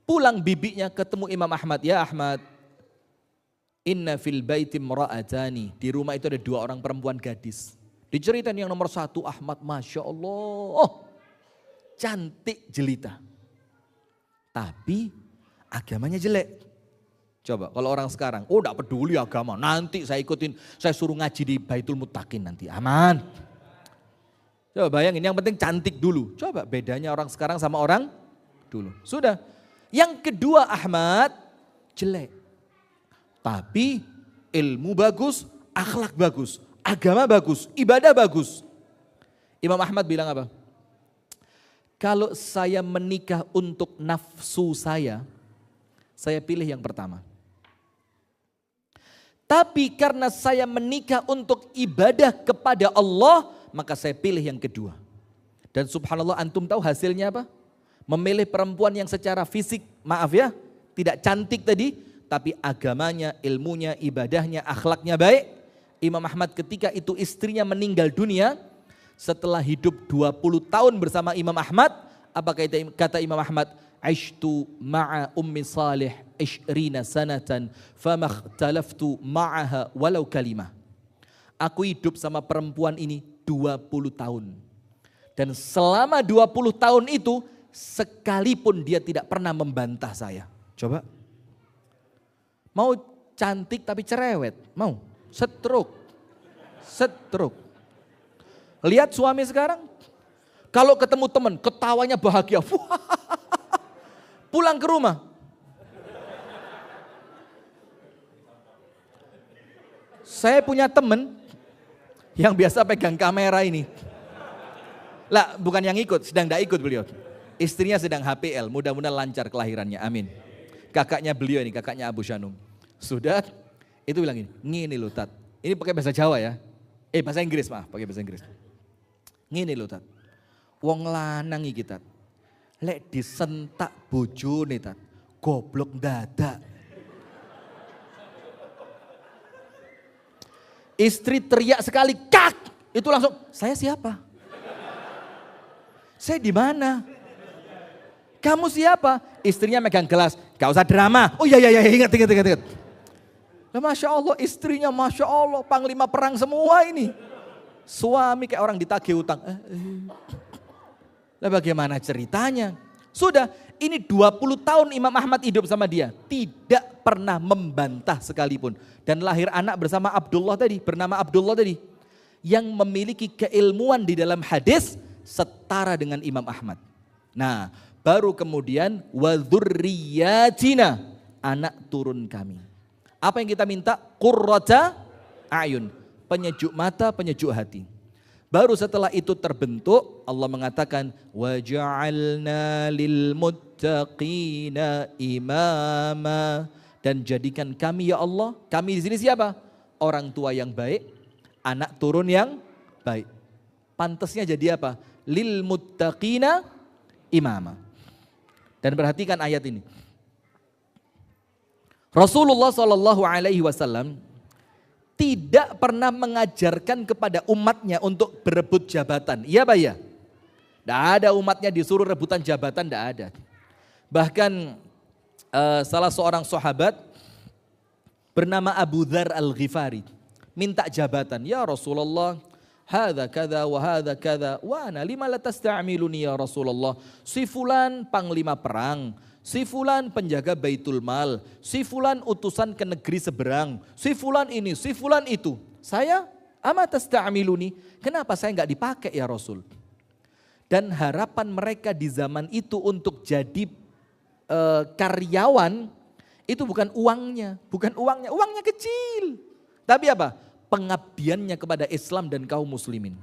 Pulang bibinya ketemu Imam Ahmad. Ya Ahmad, inna fil baiti imra'atani. Di rumah itu ada 2 orang perempuan gadis. Diceritain yang nomor 1 Ahmad, Masya Allah. Cantik jelita. Tapi agamanya jelek. Coba kalau orang sekarang, enggak peduli agama, nanti saya ikutin, saya suruh ngaji di Baitul Muttaqin nanti, aman. Coba bayangin, yang penting cantik dulu. Coba bedanya orang sekarang sama orang dulu. Sudah. Yang kedua Ahmad, jelek. Tapi ilmu bagus, akhlak bagus, agama bagus, ibadah bagus. Imam Ahmad bilang apa? Kalau saya menikah untuk nafsu saya pilih yang pertama. Tapi karena saya menikah untuk ibadah kepada Allah, maka saya pilih yang kedua. Dan subhanallah, antum tahu hasilnya apa? Memilih perempuan yang secara fisik, maaf ya, tidak cantik tadi, tapi agamanya, ilmunya, ibadahnya, akhlaknya baik. Imam Ahmad ketika itu istrinya meninggal dunia, setelah hidup 20 tahun bersama Imam Ahmad, apa kata Imam Ahmad? Aishtu ma'a ummi salih 20 sanatan famakhtalaftu ma'aha walau kalimah. Aku hidup sama perempuan ini 20 tahun. Dan selama 20 tahun itu sekalipun dia tidak pernah membantah saya. Coba. Mau cantik tapi cerewet, mau setruk. Lihat suami sekarang, kalau ketemu teman ketawanya bahagia. Pulang ke rumah. Saya punya teman yang biasa pegang kamera ini. Lah, bukan yang ikut, sedang tidak ikut beliau. Istrinya sedang HPL, mudah-mudahan lancar kelahirannya, amin. Kakaknya beliau ini, kakaknya Abu Shanum. Sudah, itu bilang ngini loh Tat. Ini pakai bahasa Jawa ya. Bahasa Inggris, maaf, pakai bahasa Inggris. Ngini loh Tat. Wong lanang iki Tat. Lek disentak bojone Tat, goblok dadak. Istri teriak sekali, kak! Itu langsung, saya siapa? Saya di mana? Kamu siapa? Istrinya megang gelas, gak usah drama. Oh iya, ingat. Nah, Masya Allah, istrinya Masya Allah, panglima perang semua ini. Suami kayak orang ditagih utang. Lah bagaimana ceritanya? Sudah, ini 20 tahun Imam Ahmad hidup sama dia. Tidak pernah membantah sekalipun. Dan lahir anak bersama Abdullah tadi, bernama Abdullah tadi. Yang memiliki keilmuan di dalam hadis setara dengan Imam Ahmad. Nah, baru kemudian wadzurriyatina, anak turun kami. Apa yang kita minta? Qurrata ayun, penyejuk mata, penyejuk hati. Baru setelah itu terbentuk, Allah mengatakan waja'alna lil muttaqina imama, dan jadikan kami ya Allah, kami di sini siapa? Orang tua yang baik, anak turun yang baik. Pantasnya jadi apa? Lil muttaqina imama. Dan perhatikan ayat ini. Rasulullah SAW tidak pernah mengajarkan kepada umatnya untuk berebut jabatan. Iya Pak ya? Tidak ada umatnya disuruh rebutan jabatan, tidak ada. Bahkan salah seorang sahabat bernama Abu Dzar Al-Ghifari minta jabatan. Ya Rasulullah, hadza kadza wa hadza kadza wa ana lima la tasta'miluni ya Rasulullah. Si fulan panglima perang, si fulan penjaga Baitul Mal, si fulan utusan ke negeri seberang, si fulan ini, si fulan itu. Saya ama tasta'miluni, kenapa saya enggak dipakai ya Rasul? Dan harapan mereka di zaman itu untuk jadi karyawan itu bukan uangnya, uangnya kecil. Tapi apa? Pengabdiannya kepada Islam dan kaum muslimin.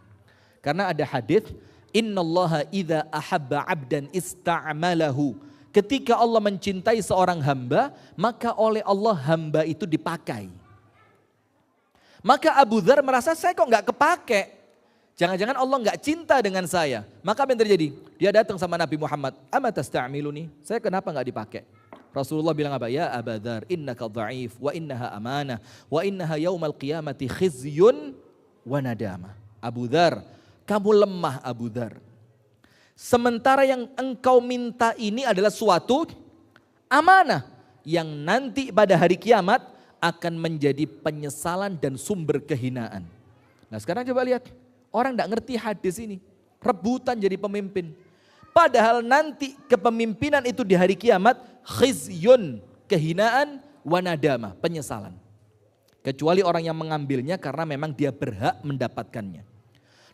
Karena ada hadis, innallaha idza ahabba 'abdan ista'malahu. Ketika Allah mencintai seorang hamba, maka oleh Allah hamba itu dipakai. Maka Abu Dzar merasa, saya kok nggak kepake. Jangan-jangan Allah nggak cinta dengan saya. Maka apa yang terjadi? Dia datang sama Nabi Muhammad. Ama tasta'miluni? Saya kenapa nggak dipakai? Rasulullah bilang apa? Ya Aba Dzar, innaka dha'if wa innaha amanah wa innaha yaumal qiyamati khizyun wa nadamah. Abu Dzar, kamu lemah Abu Dzar. Sementara yang engkau minta ini adalah suatu amanah yang nanti pada hari kiamat akan menjadi penyesalan dan sumber kehinaan. Nah sekarang coba lihat, orang tidak ngerti hadis ini, rebutan jadi pemimpin. Padahal nanti kepemimpinan itu di hari kiamat khizyun, kehinaan, wanadamah, penyesalan. Kecuali orang yang mengambilnya karena memang dia berhak mendapatkannya.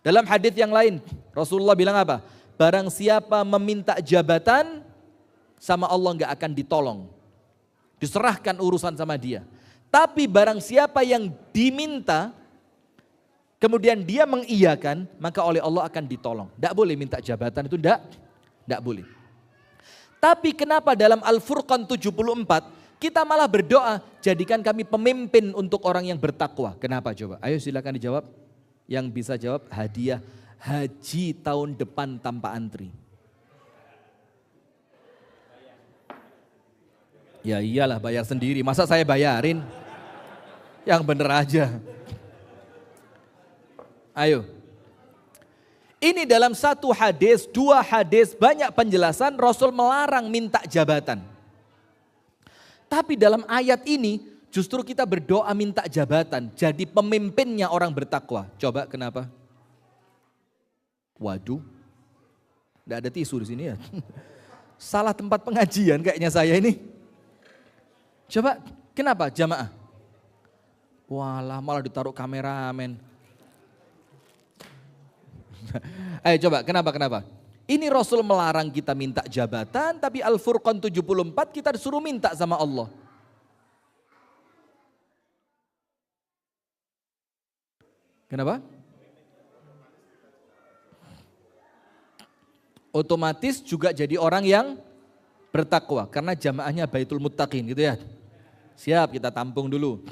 Dalam hadis yang lain Rasulullah bilang apa? Barang siapa meminta jabatan sama Allah nggak akan ditolong. Diserahkan urusan sama dia. Tapi barang siapa yang diminta kemudian dia mengiyakan, maka oleh Allah akan ditolong. Tidak boleh minta jabatan itu, tidak boleh. Tapi kenapa dalam Al-Furqan 74 kita malah berdoa, jadikan kami pemimpin untuk orang yang bertakwa. Kenapa coba? Ayo silakan dijawab. Yang bisa jawab hadiah haji tahun depan tanpa antri. Ya iyalah bayar sendiri, masa saya bayarin? Yang bener aja. Ayo. Ini dalam satu hadis, dua hadis, banyak penjelasan Rasul melarang minta jabatan. Tapi dalam ayat ini justru kita berdoa minta jabatan, jadi pemimpinnya orang bertakwa. Coba kenapa? Waduh, tidak ada tisu di sini ya. Salah tempat pengajian kayaknya saya ini. Coba kenapa jamaah? Walah malah ditaruh kameramen. Ayo coba kenapa? Ini Rasul melarang kita minta jabatan, tapi Al-Furqan 74 kita disuruh minta sama Allah. Kenapa? Otomatis juga jadi orang yang bertakwa karena jamaahnya Baitul Muttaqin gitu ya. Siap, kita tampung dulu.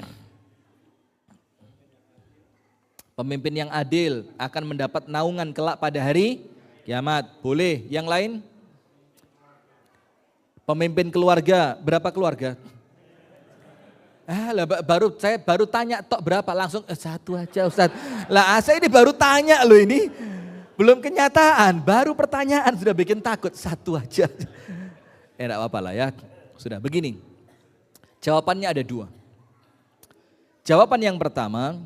Pemimpin yang adil akan mendapat naungan kelak pada hari kiamat. Boleh. Yang lain? Pemimpin keluarga, berapa keluarga? Saya baru tanya tok berapa, langsung satu aja Ustaz. Lah saya ini baru tanya loh ini. Belum kenyataan, baru pertanyaan sudah bikin takut, satu aja. Enggak apa-apa lah ya. Sudah begini. Jawabannya ada dua. Jawaban yang pertama,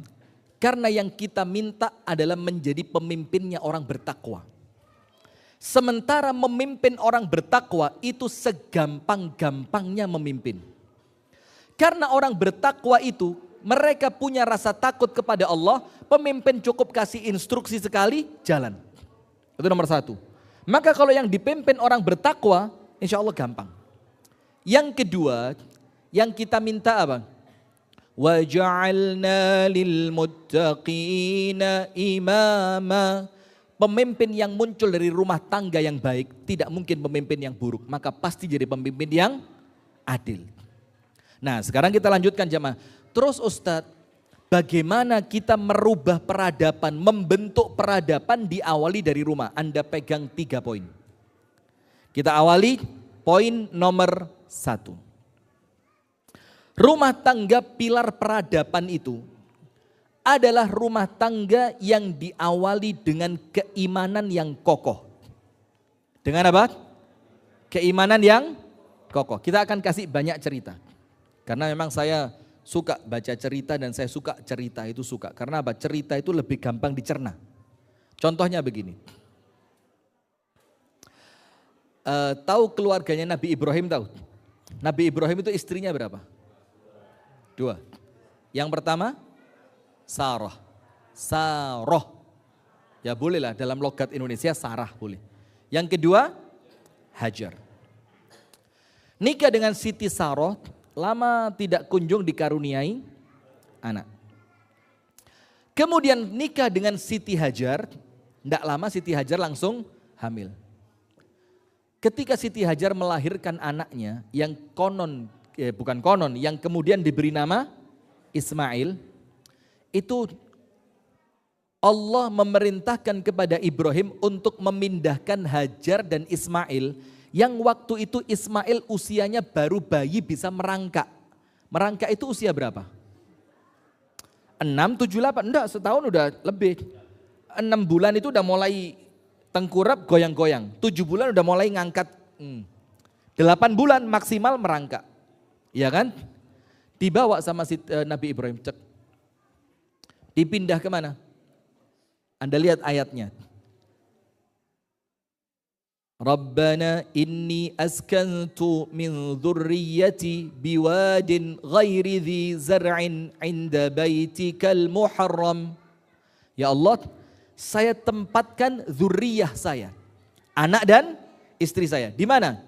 karena yang kita minta adalah menjadi pemimpinnya orang bertakwa. Sementara memimpin orang bertakwa itu segampang-gampangnya memimpin. Karena orang bertakwa itu mereka punya rasa takut kepada Allah, pemimpin cukup kasih instruksi sekali, jalan. Itu nomor satu. Maka kalau yang dipimpin orang bertakwa, insya Allah gampang. Yang kedua, yang kita minta apa? وَجَعَلْنَا لِلْمُتَّقِينَ إِمَامًا. Pemimpin yang muncul dari rumah tangga yang baik, tidak mungkin pemimpin yang buruk. Maka pasti jadi pemimpin yang adil. Nah sekarang kita lanjutkan jemaah. Terus Ustadz, bagaimana kita merubah peradaban, membentuk peradaban diawali dari rumah? Anda pegang 3 poin. Kita awali poin nomor 1. Rumah tangga pilar peradaban itu adalah rumah tangga yang diawali dengan keimanan yang kokoh. Dengan apa? Keimanan yang kokoh. Kita akan kasih banyak cerita. Karena memang saya suka baca cerita dan saya suka cerita itu suka. Karena apa? Cerita itu lebih gampang dicerna. Contohnya begini. Tahu keluarganya Nabi Ibrahim tahu? Nabi Ibrahim itu istrinya berapa? 2. Yang pertama Sarah. Sarah. Ya bolehlah dalam logat Indonesia Sarah boleh. Yang kedua Hajar. Nikah dengan Siti Sarah. Lama tidak kunjung dikaruniai anak. Kemudian nikah dengan Siti Hajar, tidak lama Siti Hajar langsung hamil. Ketika Siti Hajar melahirkan anaknya yang bukan konon, yang kemudian diberi nama Ismail, itu Allah memerintahkan kepada Ibrahim untuk memindahkan Hajar dan Ismail Yang waktu itu Ismail usianya baru bayi bisa merangkak. Merangkak itu usia berapa? 6, 7, 8, enggak setahun udah lebih. 6 bulan itu udah mulai tengkurap goyang-goyang. 7 bulan udah mulai ngangkat. 8 bulan maksimal merangkak. Ya kan? Dibawa sama Nabi Ibrahim. Cek. Dipindah kemana? Anda lihat ayatnya. Rabbana inni askantu min dhurriyyati biwadin ghairi dhi zar'in inda baitikal muharram. Ya Allah, saya tempatkan zuriyah saya, anak dan istri saya. Di mana?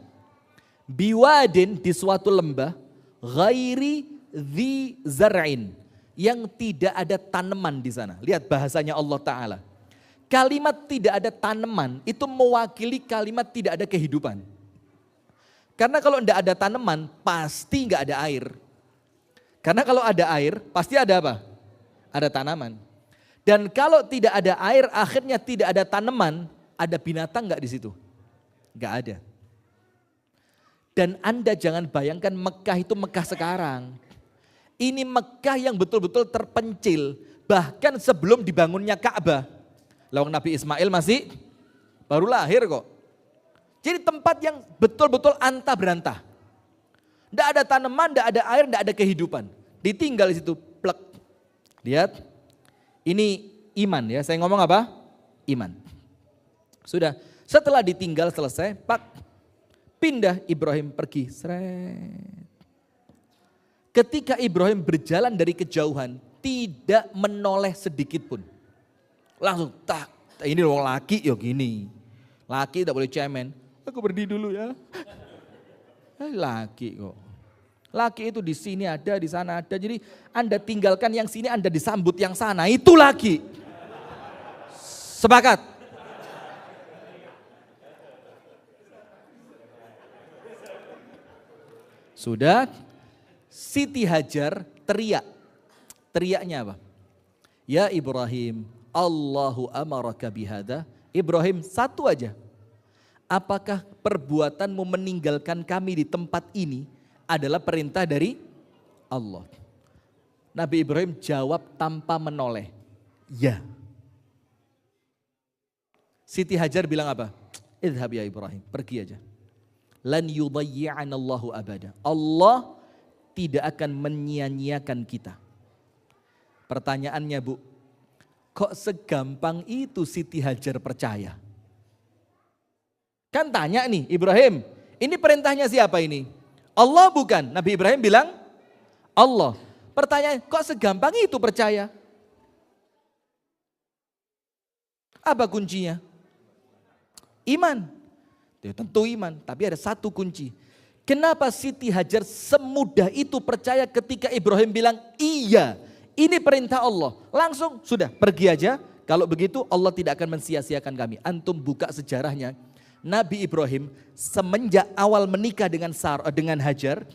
Biwadin, di suatu lembah, ghairi dhi zar'in, yang tidak ada tanaman di sana. Lihat bahasanya Allah Ta'ala. Kalimat tidak ada tanaman itu mewakili kalimat tidak ada kehidupan. Karena kalau tidak ada tanaman pasti nggak ada air. Karena kalau ada air pasti ada apa? Ada tanaman. Dan kalau tidak ada air akhirnya tidak ada tanaman, ada binatang nggak di situ? Nggak ada. Dan Anda jangan bayangkan Mekah itu Mekah sekarang. Ini Mekah yang betul-betul terpencil bahkan sebelum dibangunnya Ka'bah. Lawang Nabi Ismail masih baru lahir kok. Jadi tempat yang betul-betul antah berantah. Tidak ada tanaman, tidak ada air, tidak ada kehidupan. Ditinggal di situ, plek. Lihat, ini iman ya. Saya ngomong apa? Iman. Sudah, setelah ditinggal selesai, pak, pindah Ibrahim pergi. Seret. Ketika Ibrahim berjalan dari kejauhan, tidak menoleh sedikit pun. Langsung tak, ini orang laki ya gini. Laki tidak boleh cemen. Aku berdiri dulu ya. Laki kok. Laki itu di sini ada, di sana ada. Jadi Anda tinggalkan yang sini, Anda disambut yang sana. Itu laki. Sepakat? Sudah. Siti Hajar teriak. Teriaknya apa? Ya Ibrahim, Allahu amaraka bihada. Ibrahim, satu aja. Apakah perbuatanmu meninggalkan kami di tempat ini adalah perintah dari Allah? Nabi Ibrahim jawab tanpa menoleh. Ya. Siti Hajar bilang apa? Idhab ya Ibrahim, pergi aja. Lan yudayyi'anallahu abada. Allah tidak akan menyia-nyiakan kita. Pertanyaannya Bu, kok segampang itu Siti Hajar percaya? Kan tanya nih Ibrahim, ini perintahnya siapa ini? Allah bukan? Nabi Ibrahim bilang Allah. Pertanyaan, kok segampang itu percaya? Apa kuncinya? Iman. Ya, tentu iman, tapi ada satu kunci. Kenapa Siti Hajar semudah itu percaya ketika Ibrahim bilang iya, ini perintah Allah. Langsung sudah pergi aja. Kalau begitu Allah tidak akan mensia-siakan kami. Antum buka sejarahnya. Nabi Ibrahim semenjak awal menikah dengan Hajar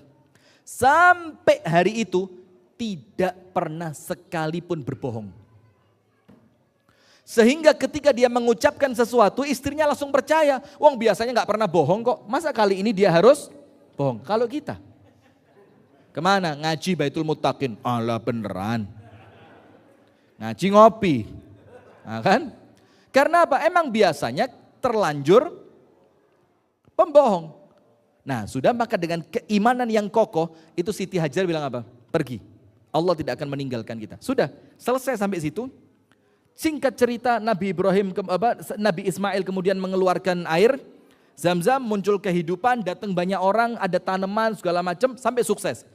sampai hari itu tidak pernah sekalipun berbohong. Sehingga ketika dia mengucapkan sesuatu istrinya langsung percaya. Wong biasanya gak pernah bohong kok. Masa kali ini dia harus bohong? Kalau kita kemana? Ngaji Baitul Muttaqin. Alah beneran. Ngaji ngopi. Nah, kan? Karena apa? Emang biasanya terlanjur pembohong. Nah sudah, maka dengan keimanan yang kokoh itu Siti Hajar bilang apa? Pergi. Allah tidak akan meninggalkan kita. Sudah selesai sampai situ. Singkat cerita Nabi Ismail kemudian mengeluarkan air. Zam-zam, muncul kehidupan, datang banyak orang, ada tanaman segala macam sampai sukses.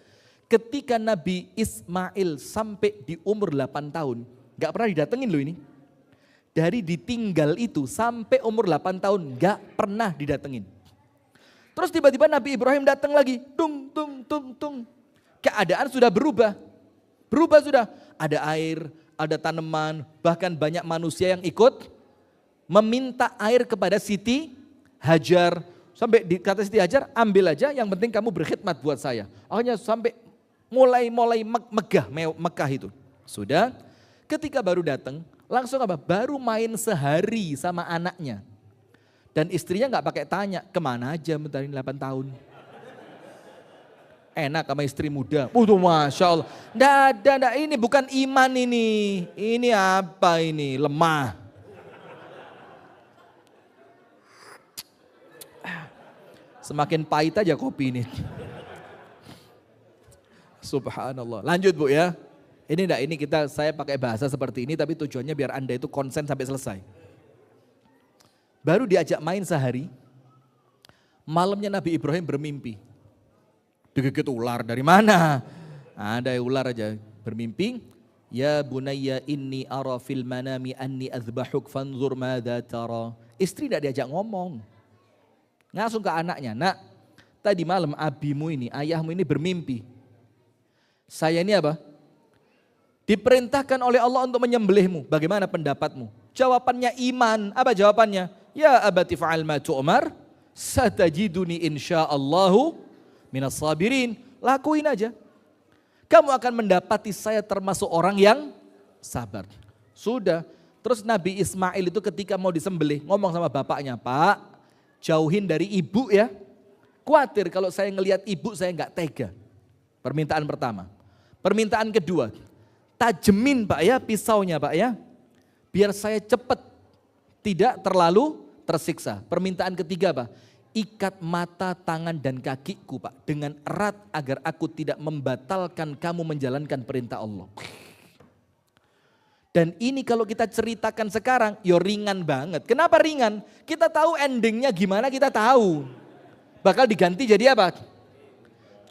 Ketika Nabi Ismail sampai di umur 8 tahun, gak pernah didatengin loh ini. Dari ditinggal itu sampai umur 8 tahun gak pernah didatengin. Terus tiba-tiba Nabi Ibrahim datang lagi, tung tung tung tung. Keadaan sudah berubah. Berubah sudah, ada air, ada tanaman, bahkan banyak manusia yang ikut meminta air kepada Siti Hajar. Sampai kata Siti Hajar, ambil aja yang penting kamu berkhidmat buat saya. Akhirnya sampai mulai megah Mekah itu. Sudah, ketika baru datang, langsung apa? Baru main sehari sama anaknya. Dan istrinya nggak pakai tanya, kemana aja bentar ini 8 tahun. Enak sama istri muda. Tuh Masya Allah. Nggak, ini bukan iman ini. Ini apa ini? Lemah. Semakin pahit aja kopi ini. Subhanallah. Lanjut Bu ya. Ini saya pakai bahasa seperti ini tapi tujuannya biar Anda itu konsen sampai selesai. Baru diajak main sehari. Malamnya Nabi Ibrahim bermimpi. Digigit ular dari mana? Ada ular aja bermimpi. Ya bunayya inni ara fil manami anni azbahuk fanzur madza tara. Istri tidak diajak ngomong. Langsung ke anaknya, nak tadi malam abimu ini, ayahmu ini bermimpi. Saya ini apa? Diperintahkan oleh Allah untuk menyembelihmu. Bagaimana pendapatmu? Jawabannya iman. Apa jawabannya? Ya abati fa'al ma tu'mar. Satajiduni insyaallahu minas sabirin. Lakuin aja. Kamu akan mendapati saya termasuk orang yang sabar. Sudah. Terus Nabi Ismail itu ketika mau disembelih ngomong sama bapaknya, Pak jauhin dari ibu ya. Khawatir kalau saya ngelihat ibu saya nggak tega. Permintaan pertama. Permintaan kedua. Tajemin Pak ya pisaunya Pak ya. Biar saya cepat tidak terlalu tersiksa. Permintaan ketiga Pak. Ikat mata, tangan dan kakiku Pak dengan erat agar aku tidak membatalkan kamu menjalankan perintah Allah. Dan ini kalau kita ceritakan sekarang, yo ringan banget. Kenapa ringan? Kita tahu endingnya gimana kita tahu. Bakal diganti jadi apa?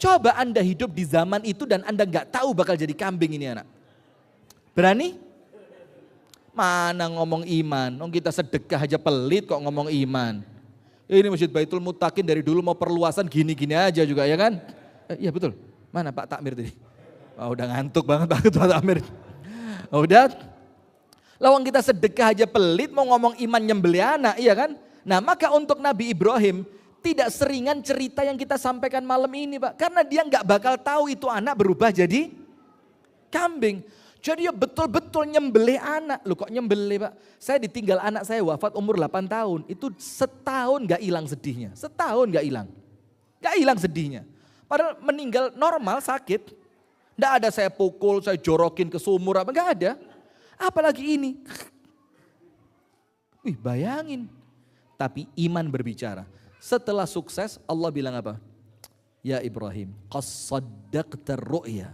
Coba Anda hidup di zaman itu dan Anda nggak tahu bakal jadi kambing ini anak. Berani? Mana ngomong iman? Kita sedekah aja pelit kok ngomong iman. Ini Masjid Baitul Muttaqin dari dulu mau perluasan gini-gini aja juga ya kan? Iya betul. Mana Pak Takmir tadi? Oh, udah ngantuk banget Pak Takmir. Oh, udah. Lawang kita sedekah aja pelit mau ngomong iman nyembelih anak, iya kan? Nah maka untuk Nabi Ibrahim tidak seringan cerita yang kita sampaikan malam ini Pak. Karena dia nggak bakal tahu itu anak berubah jadi kambing. Jadi ya betul-betul nyembelih anak. Loh kok nyembelih Pak? Saya ditinggal anak saya wafat umur 8 tahun. Itu setahun gak hilang sedihnya. Setahun gak hilang. Gak hilang sedihnya. Padahal meninggal normal sakit. Gak ada saya pukul, saya jorokin ke sumur apa. Gak ada. Apalagi ini. Wih bayangin. Tapi iman berbicara. Setelah sukses Allah bilang apa? Ya Ibrahim, qasaddaqta ru'ya.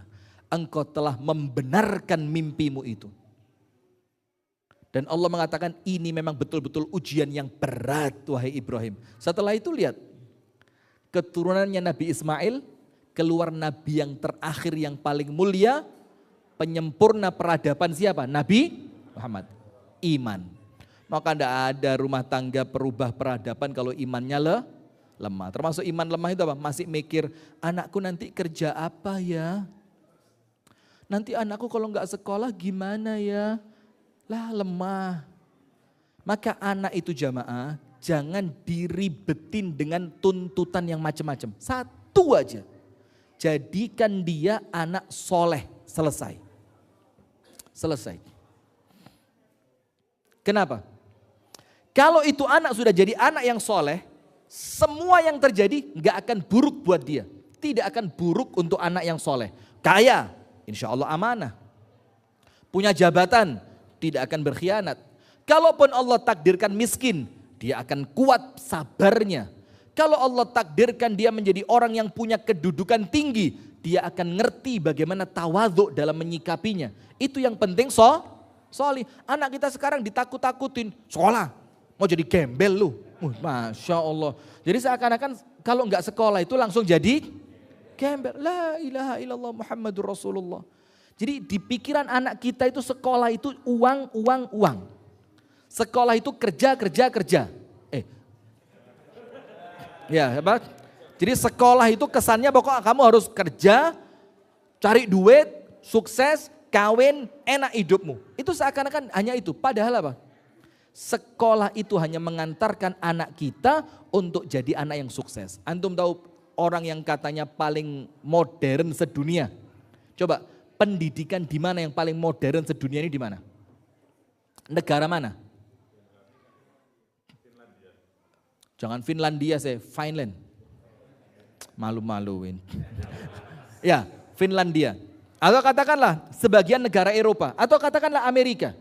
Engkau telah membenarkan mimpimu itu. Dan Allah mengatakan ini memang betul-betul ujian yang berat wahai Ibrahim. Setelah itu lihat. Keturunannya Nabi Ismail, keluar Nabi yang terakhir yang paling mulia. Penyempurna peradaban siapa? Nabi Muhammad. Iman. Maka tidak ada rumah tangga perubah peradaban kalau imannya lemah. Termasuk iman lemah itu apa? Masih mikir anakku nanti kerja apa ya? Nanti anakku kalau nggak sekolah gimana ya? Lah lemah. Maka anak itu jamaah jangan diribetin dengan tuntutan yang macam-macam. Satu aja. Jadikan dia anak soleh. Selesai. Selesai. Kenapa? Kalau itu anak sudah jadi anak yang soleh, semua yang terjadi nggak akan buruk buat dia. Tidak akan buruk untuk anak yang soleh. Kaya. Insya Allah amanah. Punya jabatan, tidak akan berkhianat. Kalaupun Allah takdirkan miskin, dia akan kuat sabarnya. Kalau Allah takdirkan dia menjadi orang yang punya kedudukan tinggi, dia akan ngerti bagaimana tawadhu dalam menyikapinya. Itu yang penting solih. Anak kita sekarang ditakut-takutin, sekolah, mau jadi gembel lu. Masya Allah. Jadi seakan-akan kalau nggak sekolah itu langsung jadi gembel. La ilaha illallah Muhammadur Rasulullah. Jadi di pikiran anak kita itu sekolah itu uang. Sekolah itu kerja. Ya, apa? Jadi sekolah itu kesannya pokok kamu harus kerja, cari duit, sukses, kawin, enak hidupmu. Itu seakan-akan hanya itu. Padahal apa? Sekolah itu hanya mengantarkan anak kita untuk jadi anak yang sukses. Antum tahu orang yang katanya paling modern sedunia. Coba pendidikan di mana yang paling modern sedunia ini di mana? Negara mana? Jangan Finlandia saya, Finland. Malu-maluin. Ya, Finlandia. Atau katakanlah sebagian negara Eropa. Atau katakanlah Amerika.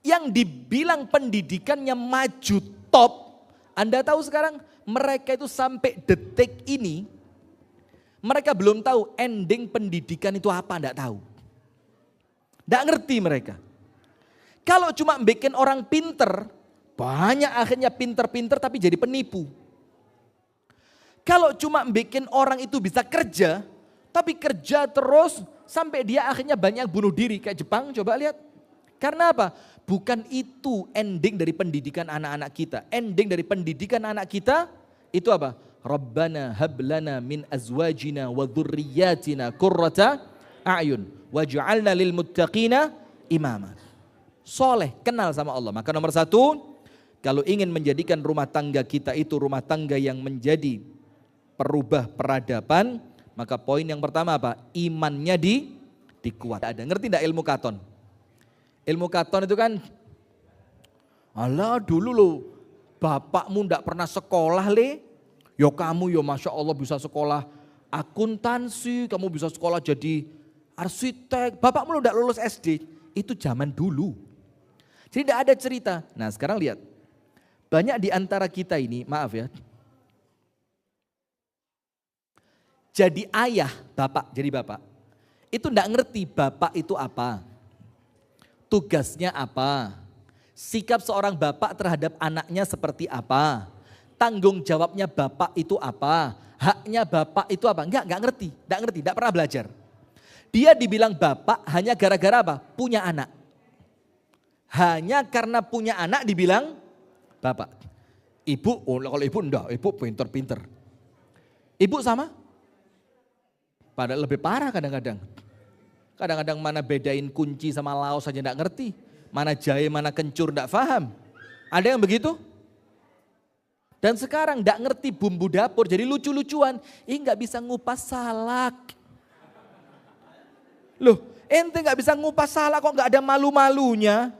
Yang dibilang pendidikannya maju top. Anda tahu sekarang mereka itu sampai detik ini. Mereka belum tahu ending pendidikan itu apa, enggak tahu. Enggak ngerti mereka. Kalau cuma bikin orang pinter, banyak akhirnya pinter-pinter tapi jadi penipu. Kalau cuma bikin orang itu bisa kerja, tapi kerja terus sampai dia akhirnya banyak bunuh diri. Kayak Jepang, coba lihat. Karena apa? Bukan itu ending dari pendidikan anak-anak kita. Ending dari pendidikan anak kita itu apa? Rabbana hablana min azwajina wa dhurriyyatina qurrata a'yun waj'alna lil muttaqina imama. Soleh, kenal sama Allah. Maka nomor satu, kalau ingin menjadikan rumah tangga kita itu rumah tangga yang menjadi perubah peradaban, maka poin yang pertama apa? Imannya dikuat. Ada ngerti enggak ilmu katon? Ilmu katon itu kan, alah dulu lo bapakmu enggak pernah sekolah le, yo kamu yo masya Allah bisa sekolah akuntansi, kamu bisa sekolah jadi arsitek, bapakmu lo enggak lulus SD, itu zaman dulu. Jadi enggak ada cerita. Nah sekarang lihat, banyak di antara kita ini, maaf ya, jadi ayah, bapak, jadi bapak, itu enggak ngerti bapak itu apa. Tugasnya apa? Sikap seorang bapak terhadap anaknya seperti apa? Tanggung jawabnya bapak itu apa? Haknya bapak itu apa? Enggak ngerti, enggak pernah belajar. Dia dibilang bapak hanya gara-gara apa? Punya anak. Hanya karena punya anak dibilang bapak. Ibu, oh kalau ibu enggak, ibu pinter-pinter. Ibu sama? Padahal lebih parah kadang-kadang. Kadang-kadang mana bedain kunci sama laos saja enggak ngerti. Mana jahe, mana kencur enggak paham. Ada yang begitu? Dan sekarang enggak ngerti bumbu dapur, jadi lucu-lucuan. Enggak bisa ngupas salak. Loh, ente enggak bisa ngupas salak kok enggak ada malu-malunya?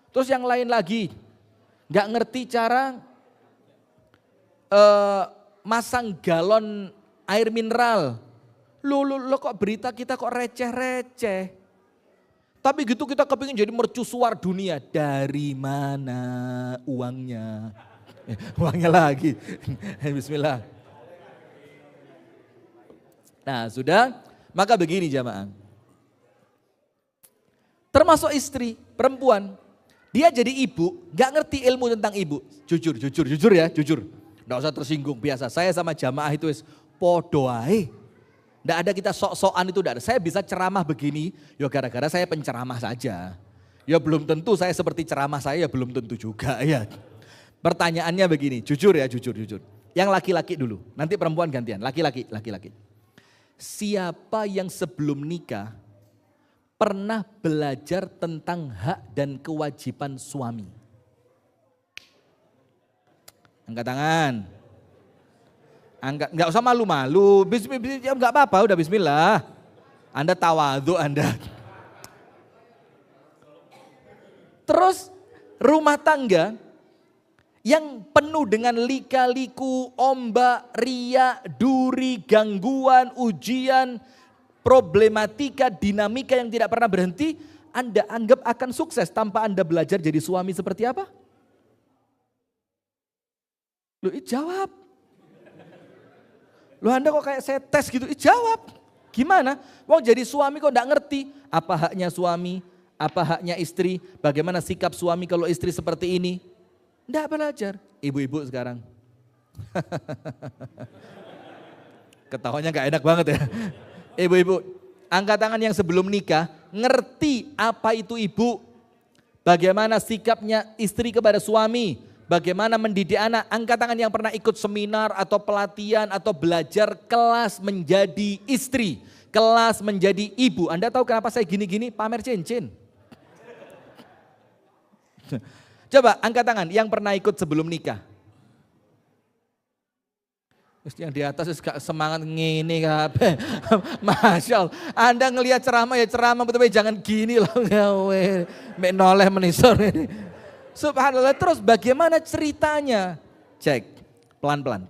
Terus yang lain lagi, enggak ngerti cara masang galon air mineral. Lo kok berita kita kok receh-receh. Tapi gitu kita kepingin jadi mercusuar dunia. Dari mana uangnya? Uangnya lagi. Bismillah. Nah sudah, maka begini jamaah. Termasuk istri, perempuan. Dia jadi ibu, gak ngerti ilmu tentang ibu. Jujur ya, jujur. Gak usah tersinggung, biasa. Saya sama jamaah itu podo ae. Tidak ada kita sok-sokan itu, tidak ada. Saya bisa ceramah begini, ya gara-gara saya penceramah saja. Ya belum tentu saya seperti ceramah saya, ya belum tentu juga ya. Pertanyaannya begini, jujur ya, jujur. Yang laki-laki dulu, nanti perempuan gantian, laki-laki. Siapa yang sebelum nikah pernah belajar tentang hak dan kewajiban suami? Angkat tangan. Enggak usah malu-malu, enggak apa-apa, udah bismillah. Anda tawadhu Anda. Terus rumah tangga yang penuh dengan lika-liku, ombak, ria, duri, gangguan, ujian, problematika, dinamika yang tidak pernah berhenti, Anda anggap akan sukses tanpa Anda belajar jadi suami seperti apa? Loh, jawab. Loh Anda kok kayak saya tes gitu, jawab. Gimana? Wong jadi suami kok enggak ngerti apa haknya suami, apa haknya istri, bagaimana sikap suami kalau istri seperti ini. Enggak belajar. Ibu-ibu sekarang. Ketawanya enggak enak banget ya. Ibu-ibu, angkat tangan yang sebelum nikah, ngerti apa itu ibu, bagaimana sikapnya istri kepada suami, bagaimana mendidik anak. Angkat tangan yang pernah ikut seminar atau pelatihan atau belajar kelas menjadi istri, kelas menjadi ibu. Anda tahu kenapa saya gini-gini? Pamer cincin. Coba angkat tangan yang pernah ikut sebelum nikah. Yang di atas semangat ngini kabeh. Masya Allah. Anda ngelihat ceramah ya ceramah, betul-betul jangan gini loh. Mek noleh menisor ini. Subhanallah, terus bagaimana ceritanya? Cek, pelan-pelan.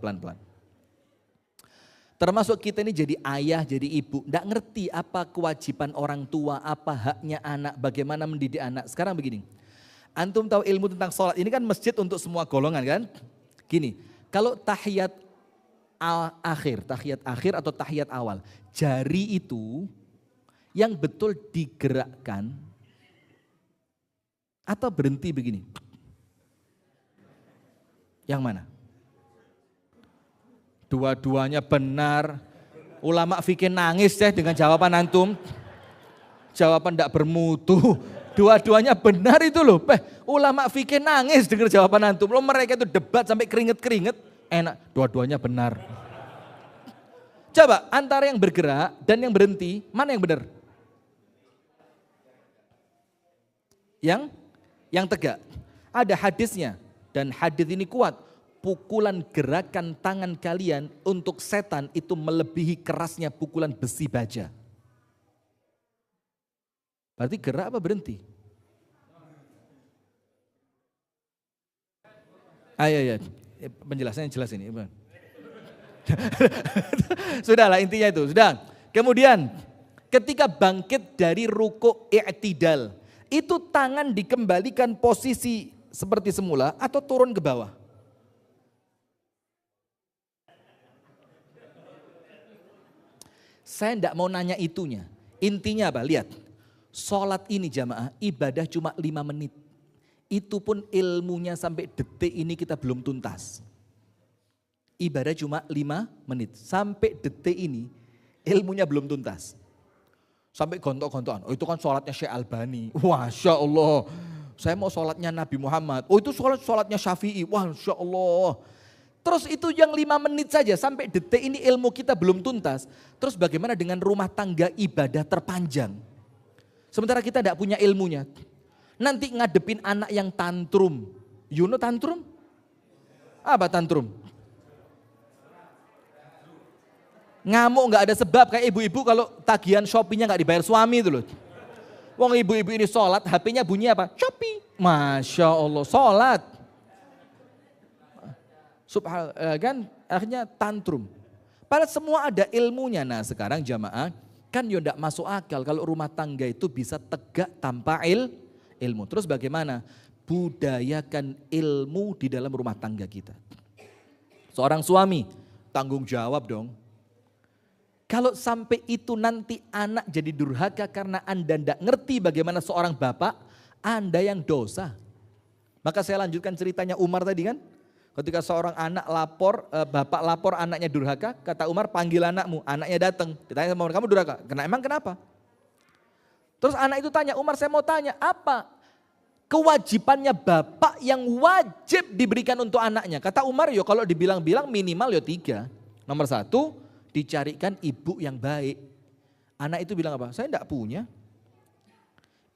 Termasuk kita ini jadi ayah, jadi ibu, tidak ngerti apa kewajiban orang tua, apa haknya anak, bagaimana mendidik anak. Sekarang begini, antum tahu ilmu tentang sholat, ini kan masjid untuk semua golongan kan? Gini, kalau tahiyat akhir atau tahiyat awal, jari itu yang betul digerakkan atau berhenti begini? Yang mana? Dua-duanya benar. Ulama fikih nangis deh dengan jawaban antum. Jawaban tidak bermutu. Dua-duanya benar itu loh. Ulama fikih nangis dengar jawaban antum. Loh, mereka itu debat sampai keringet-keringet. Enak, dua-duanya benar. Coba antara yang bergerak dan yang berhenti, mana yang benar? Yang tegak. Ada hadisnya dan hadis ini kuat. Pukulan gerakan tangan kalian untuk setan itu melebihi kerasnya pukulan besi baja. Berarti gerak apa berhenti? Ayo. Penjelasannya jelas ini. Sudahlah intinya itu. Sudah. Kemudian ketika bangkit dari ruku' i'tidal. Itu tangan dikembalikan posisi seperti semula atau turun ke bawah? Saya tidak mau nanya itunya. Intinya apa? Lihat. Sholat ini jamaah ibadah cuma 5 menit. Itu pun ilmunya sampai detik ini kita belum tuntas. Ibadah cuma 5 menit. Sampai detik ini ilmunya belum tuntas. Sampai gontok-gontokan. Oh itu kan sholatnya Syekh Albani. Masya Allah. Saya mau sholatnya Nabi Muhammad. Oh itu sholatnya Syafi'i. Wah Masya Allah. Terus itu yang 5 menit saja sampai detik ini ilmu kita belum tuntas. Terus bagaimana dengan rumah tangga ibadah terpanjang? Sementara kita tidak punya ilmunya. Nanti ngadepin anak yang tantrum. You know tantrum? Apa tantrum? Ngamuk nggak ada sebab kayak ibu-ibu kalau tagihan Shopee-nya nggak dibayar suami itu loh. Wong ibu-ibu ini sholat, HP-nya bunyi apa? Shopee. Masya Allah, sholat. Kan akhirnya tantrum. Padahal semua ada ilmunya. Nah sekarang jamaah kan ya tidak masuk akal kalau rumah tangga itu bisa tegak tanpa ilmu. Terus bagaimana? Budayakan ilmu di dalam rumah tangga kita. Seorang suami tanggung jawab dong. Kalau sampai itu nanti anak jadi durhaka karena Anda tidak ngerti bagaimana seorang bapak, Anda yang dosa. Maka saya lanjutkan ceritanya Umar tadi kan. Ketika seorang anak bapak lapor anaknya durhaka, kata Umar panggil anakmu, anaknya datang. Ditanya sama Umar, kamu durhaka? Emang kenapa? Terus anak itu tanya, Umar saya mau tanya, apa kewajibannya bapak yang wajib diberikan untuk anaknya? Kata Umar, yo kalau dibilang-bilang minimal yo 3. Nomor 1, dicarikan ibu yang baik. Anak itu bilang apa? Saya enggak punya.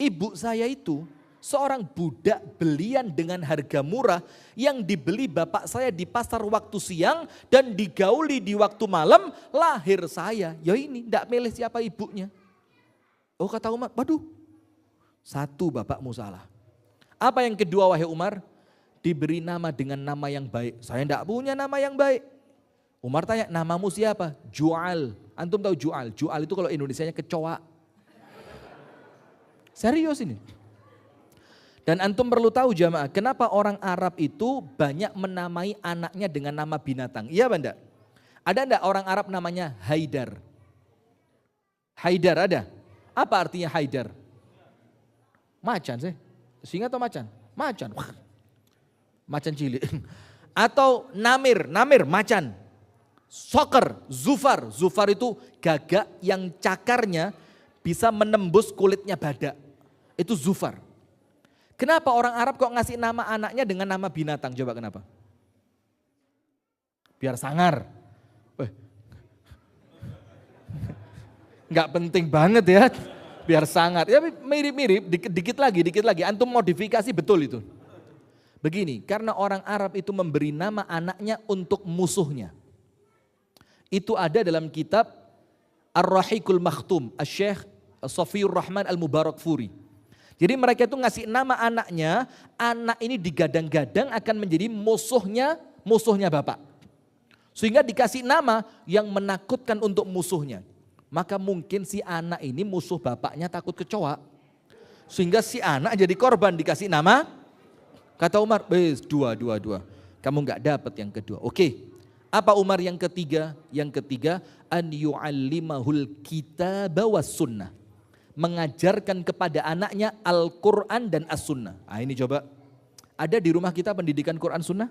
Ibu saya itu seorang budak belian dengan harga murah yang dibeli bapak saya di pasar waktu siang dan digauli di waktu malam, lahir saya. Ya ini enggak milih siapa ibunya. Oh kata Umar, waduh, 1 bapakmu salah. Apa yang kedua wahai Umar? Diberi nama dengan nama yang baik. Saya enggak punya nama yang baik. Umar tanya, namamu siapa? Ju'al. Antum tahu Ju'al? Ju'al itu kalau Indonesianya kecoa. Serius ini. Dan antum perlu tahu jamaah, kenapa orang Arab itu banyak menamai anaknya dengan nama binatang. Iya benda? Ada enggak orang Arab namanya Haidar? Haidar ada? Apa artinya Haidar? Macan sih. Singa atau macan? Macan. Macan cilik. Atau Namir, macan. Soker, Zufar itu gagak yang cakarnya bisa menembus kulitnya badak. Itu Zufar. Kenapa orang Arab kok ngasih nama anaknya dengan nama binatang? Coba kenapa? Biar sangar. Nggak penting banget ya, biar sangar. Ya mirip-mirip, dikit lagi. Antum modifikasi betul itu. Begini, karena orang Arab itu memberi nama anaknya untuk musuhnya. Itu ada dalam kitab Ar-Rahiqul Makhtum, Asy-Syaikh Shafiyur Rahman Al-Mubarakfuri. Jadi mereka itu ngasih nama anaknya, anak ini digadang-gadang akan menjadi musuhnya musuhnya bapak. Sehingga dikasih nama yang menakutkan untuk musuhnya. Maka mungkin si anak ini musuh bapaknya takut kecoa. Sehingga si anak jadi korban dikasih nama. Kata Umar, dua. Kamu nggak dapat yang kedua. Oke. Apa Umar yang ketiga? Yang ketiga, an yu'allimahul kitaba was sunnah. Mengajarkan kepada anaknya Al-Quran dan As-Sunnah. Nah ini coba. Ada di rumah kita pendidikan Quran Sunnah?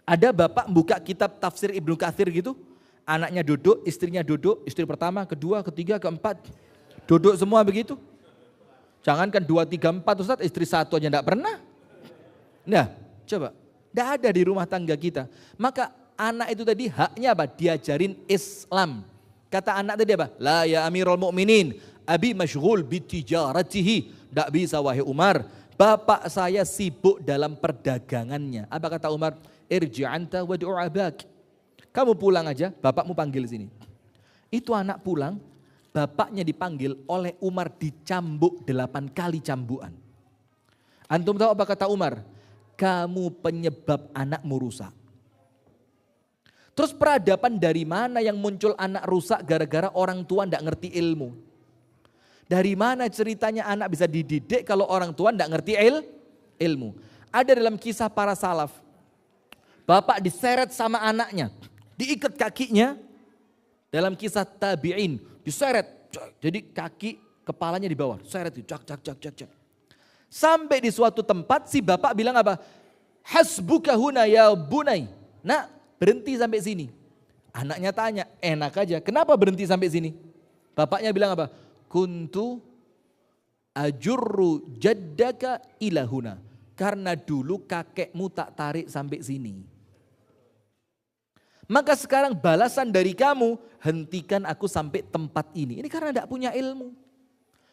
Ada bapak buka kitab tafsir Ibnu Katsir gitu? Anaknya duduk, istrinya duduk, istri pertama, kedua, ketiga, keempat. Duduk semua begitu. Jangankan 2, 3, 4 Ustaz, istri satu aja enggak pernah. Nah, coba. Enggak ada di rumah tangga kita. Maka anak itu tadi haknya apa? Diajarin Islam. Kata anak tadi apa? La ya Amirul Mukminin, abi masyghul bitijaratihi. Enggak bisa wahai Umar, bapak saya sibuk dalam perdagangannya. Apa kata Umar? Irji' anta wad'u abak. Kamu pulang aja, bapakmu panggil sini. Itu anak pulang, bapaknya dipanggil oleh Umar dicambuk 8 kali cambukan. Antum tahu apa kata Umar? Kamu penyebab anakmu rusak. Terus peradaban dari mana yang muncul anak rusak gara-gara orang tua tidak ngerti ilmu? Dari mana ceritanya anak bisa dididik kalau orang tua tidak ngerti ilmu? Ada dalam kisah para salaf. Bapak diseret sama anaknya, diikat kakinya. Dalam kisah tabi'in, diseret. Jadi kaki kepalanya di bawah, seret cak. Sampai di suatu tempat si bapak bilang apa? Hasbuka huna ya bunai. Nak, berhenti sampai sini. Anaknya tanya, enak aja, kenapa berhenti sampai sini? Bapaknya bilang apa? Kuntu ajurru jaddaka ilahuna. Karena dulu kakekmu tak tarik sampai sini. Maka sekarang balasan dari kamu, hentikan aku sampai tempat ini. Ini karena tidak punya ilmu.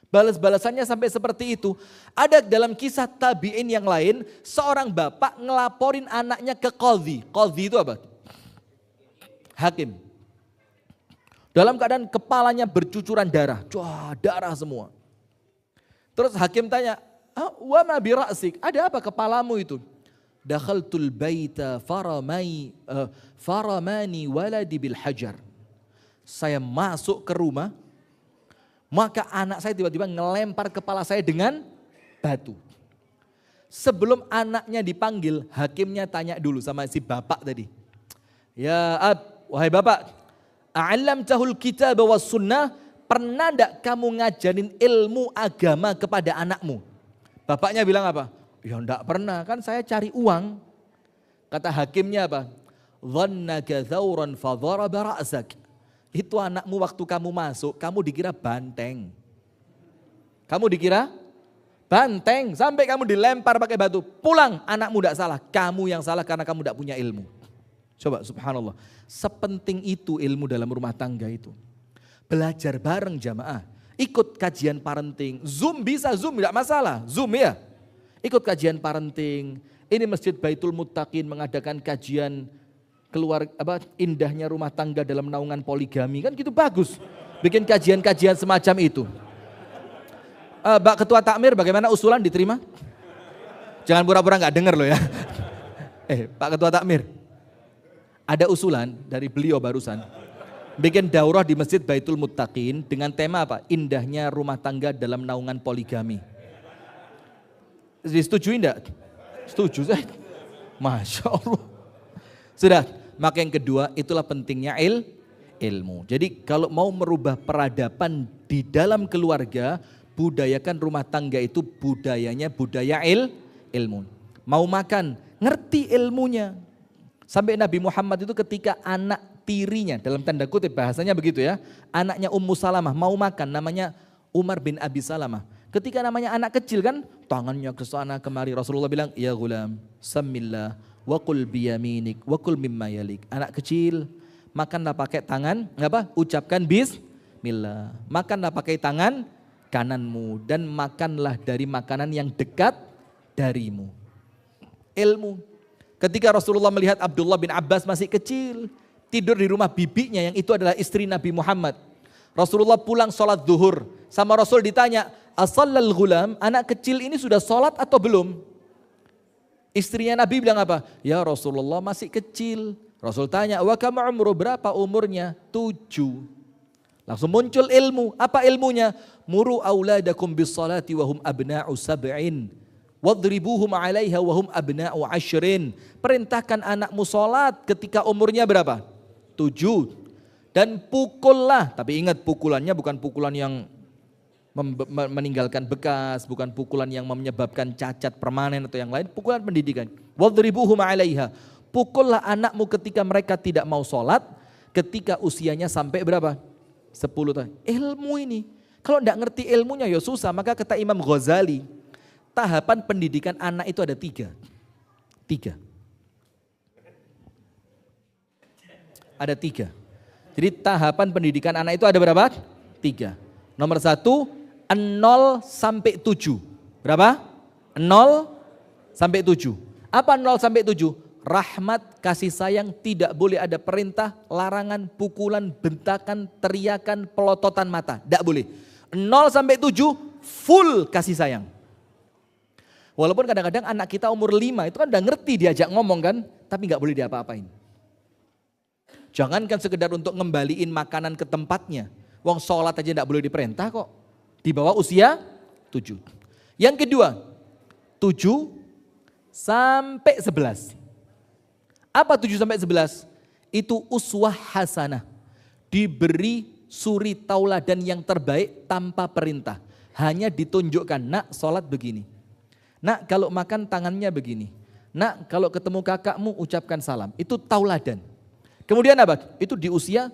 Balas-balasannya sampai seperti itu. Ada dalam kisah tabi'in yang lain, seorang bapak ngelaporin anaknya ke qadhi. Qadhi itu apa? Hakim. Dalam keadaan kepalanya bercucuran darah. Wah, darah semua. Terus hakim tanya, wa ma bi ra'sik? Ada apa kepalamu itu? Dakhaltul baita faramani waladi bil hajar. Saya masuk ke rumah, maka anak saya tiba-tiba ngelempar kepala saya dengan batu. Sebelum anaknya dipanggil, hakimnya tanya dulu sama si bapak tadi. Ya wahai bapak, a'allamtahul kitab was sunnah, pernah enggak kamu ngajarin ilmu agama kepada anakmu? Bapaknya bilang apa? Ya enggak pernah, kan saya cari uang. Kata hakimnya apa? Dhannaka thawran fadharaba ra'sak. Itu anakmu waktu kamu masuk, kamu dikira banteng. Kamu dikira banteng, sampai kamu dilempar pakai batu. Pulang, anakmu enggak salah, kamu yang salah karena kamu enggak punya ilmu. Coba subhanallah, sepenting itu ilmu dalam rumah tangga itu. Belajar bareng jamaah, ikut kajian parenting, Zoom bisa, Zoom enggak masalah, Zoom ya. Ikut kajian parenting. Ini Masjid Baitul Muttaqin mengadakan kajian indahnya rumah tangga dalam naungan poligami, kan gitu bagus. Bikin kajian-kajian semacam itu. Mbak Ketua Takmir, bagaimana usulan diterima? Jangan pura-pura nggak dengar loh ya. Pak Ketua Takmir, ada usulan dari beliau barusan. Bikin daurah di Masjid Baitul Muttaqin dengan tema apa? Indahnya rumah tangga dalam naungan poligami. Disetujui enggak? Setuju saya. Masya Allah. Sudah, maka yang kedua itulah pentingnya ilmu. Jadi kalau mau merubah peradaban di dalam keluarga, budayakan rumah tangga itu budayanya budaya ilmu. Mau makan, ngerti ilmunya. Sampai Nabi Muhammad itu ketika anak tirinya, dalam tanda kutip bahasanya begitu ya, anaknya Ummu Salamah mau makan, namanya Umar bin Abi Salamah. Ketika namanya anak kecil kan, tangannya ke sana kemari. Rasulullah bilang, ya gulam, samillah, wa qul biyaminik, wa qul mimma yalik. Anak kecil, makanlah pakai tangan, ucapkan bismillah. Makanlah pakai tangan kananmu, dan makanlah dari makanan yang dekat darimu. Ilmu. Ketika Rasulullah melihat Abdullah bin Abbas masih kecil, tidur di rumah bibinya yang itu adalah istri Nabi Muhammad. Rasulullah pulang sholat zuhur, sama Rasul ditanya, asallal gulam, anak kecil ini sudah sholat atau belum? Istrinya Nabi bilang apa? Ya Rasulullah masih kecil. Rasul tanya, wa kam umru, berapa umurnya? 7. Langsung muncul ilmu. Apa ilmunya? Muru auladakum bis salati wa hum abna'u sab'in. Wadribuhum 'alaiha wa hum abna'u 'ashrin. Perintahkan anakmu salat ketika umurnya berapa? 7. Dan pukullah. Tapi ingat, pukulannya bukan pukulan yang meninggalkan bekas, bukan pukulan yang menyebabkan cacat permanen atau yang lain, pukulan pendidikan. Wadribuhum 'alaiha. Pukullah anakmu ketika mereka tidak mau sholat, ketika usianya sampai berapa? 10 tahun. Ilmu ini. Kalau tidak ngerti ilmunya ya susah. Maka kata Imam Ghazali, tahapan pendidikan anak itu ada 3. Ada 3. Jadi tahapan pendidikan anak itu ada berapa? 3. Nomor 1, 0 sampai 7. Berapa? 0 sampai 7. Apa 0 sampai 7? Rahmat, kasih sayang, tidak boleh ada perintah, larangan, pukulan, bentakan, teriakan, pelototan mata. Tidak boleh. 0 sampai 7 full kasih sayang. Walaupun kadang-kadang anak kita umur 5 itu kan udah ngerti diajak ngomong kan, tapi nggak boleh diapa-apain. Jangankan sekedar untuk ngembaliin makanan ke tempatnya. Wong sholat aja tidak boleh diperintah kok. Di bawah usia 7. Yang kedua, 7 sampai 11. Apa 7 sampai 11? Itu uswah hasanah. Diberi suri tauladan yang terbaik tanpa perintah. Hanya ditunjukkan, nak sholat begini. Nak kalau makan tangannya begini. Nak kalau ketemu kakakmu ucapkan salam. Itu tauladan. Kemudian apa? Itu di usia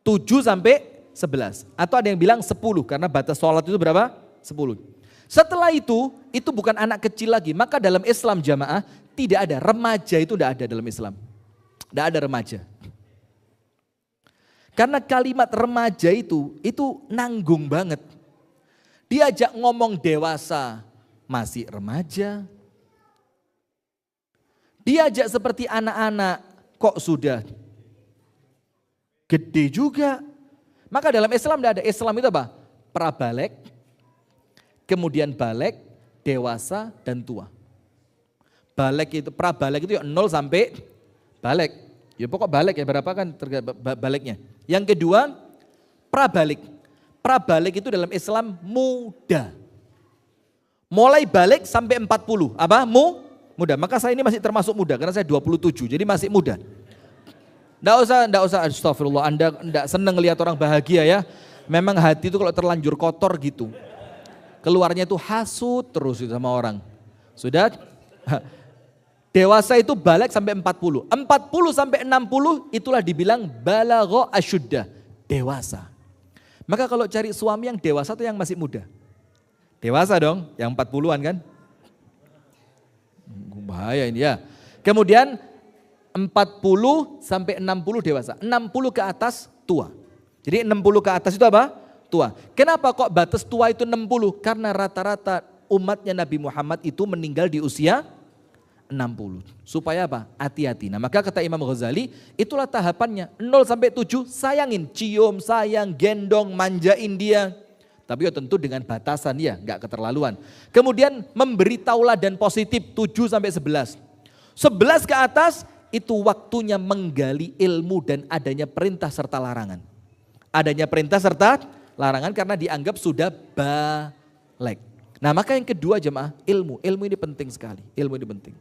7 sampai 11. Atau ada yang bilang 10 karena batas sholat itu berapa? 10. Setelah itu bukan anak kecil lagi. Maka dalam Islam jamaah tidak ada. Remaja itu tidak ada dalam Islam. Tidak ada remaja. Karena kalimat remaja itu nanggung banget. Diajak ngomong dewasa masih remaja. Diajak seperti anak-anak kok sudah gede juga. Maka dalam Islam tidak ada. Islam itu apa? Prabalek, kemudian balek, dewasa, dan tua. Balek itu, prabalek itu 0 sampai balek. Ya pokok balek ya, berapa kan baleknya. Yang kedua, prabalik. Prabalik itu dalam Islam muda. Mulai balik sampai 40. Apa? Muda. Maka saya ini masih termasuk muda karena saya 27, jadi masih muda. Nggak usah astagfirullah, Anda enggak seneng lihat orang bahagia ya. Memang hati itu kalau terlanjur kotor gitu. Keluarnya itu hasut terus sama orang. Sudah? Dewasa itu balik sampai 40. 40 sampai 60 itulah dibilang balagha asyuddah. Dewasa. Maka kalau cari suami yang dewasa atau yang masih muda? Dewasa dong, yang 40-an kan? Bahaya ini ya. Kemudian 40 sampai 60 dewasa. 60 ke atas tua. Jadi 60 ke atas itu apa? Tua. Kenapa kok batas tua itu 60? Karena rata-rata umatnya Nabi Muhammad itu meninggal di usia 60. Supaya apa? Hati-hati. Nah maka kata Imam Ghazali, itulah tahapannya. 0 sampai 7 sayangin, cium, sayang, gendong, manjain dia. Tapi ya tentu dengan batasan ya, enggak keterlaluan. Kemudian memberi tauladan positif 7 sampai 11. 11 ke atas itu waktunya menggali ilmu dan adanya perintah serta larangan. Adanya perintah serta larangan karena dianggap sudah balik. Nah maka yang kedua jemaah, ilmu. Ilmu ini penting sekali. Ilmu ini penting.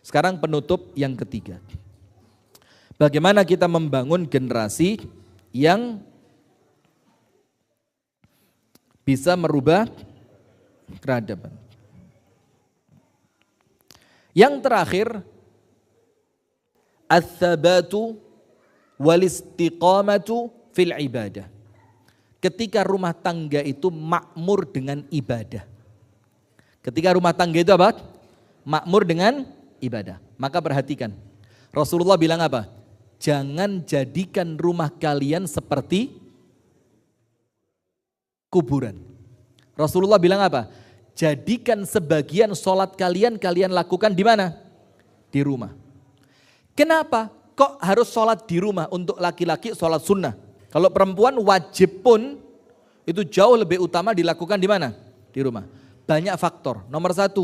Sekarang penutup yang ketiga. Bagaimana kita membangun generasi yang bisa merubah peradaban. Yang terakhir, ats-tsabatu wal istiqamatu fil ibadah. Ketika rumah tangga itu makmur dengan ibadah. Ketika rumah tangga itu apa? Makmur dengan ibadah. Maka perhatikan. Rasulullah bilang apa? Jangan jadikan rumah kalian seperti kuburan. Rasulullah bilang apa? Jadikan sebagian sholat kalian lakukan di mana? Di rumah. Kenapa? Kok harus sholat di rumah? Untuk laki-laki sholat sunnah. Kalau perempuan wajib pun itu jauh lebih utama dilakukan di mana? Di rumah. Banyak faktor. Nomor 1,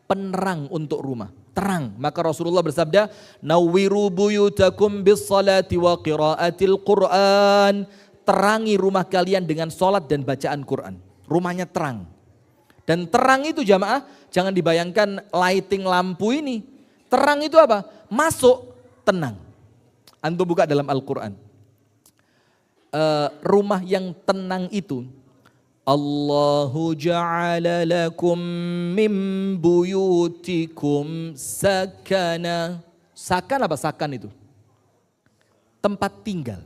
penerang untuk rumah. terang. Maka Rasulullah bersabda, "Nawwiru buyutakum bis salati wa qiraatil Qur'an." Terangi rumah kalian dengan salat dan bacaan Quran. Rumahnya terang. Dan terang itu jamaah, jangan dibayangkan lighting lampu ini. Terang itu apa? Masuk, tenang. Antum buka dalam Al-Quran. Rumah yang tenang itu, Allahu ja'ala lakum min buyutikum sakana. Sakan apa sakan itu? Tempat tinggal.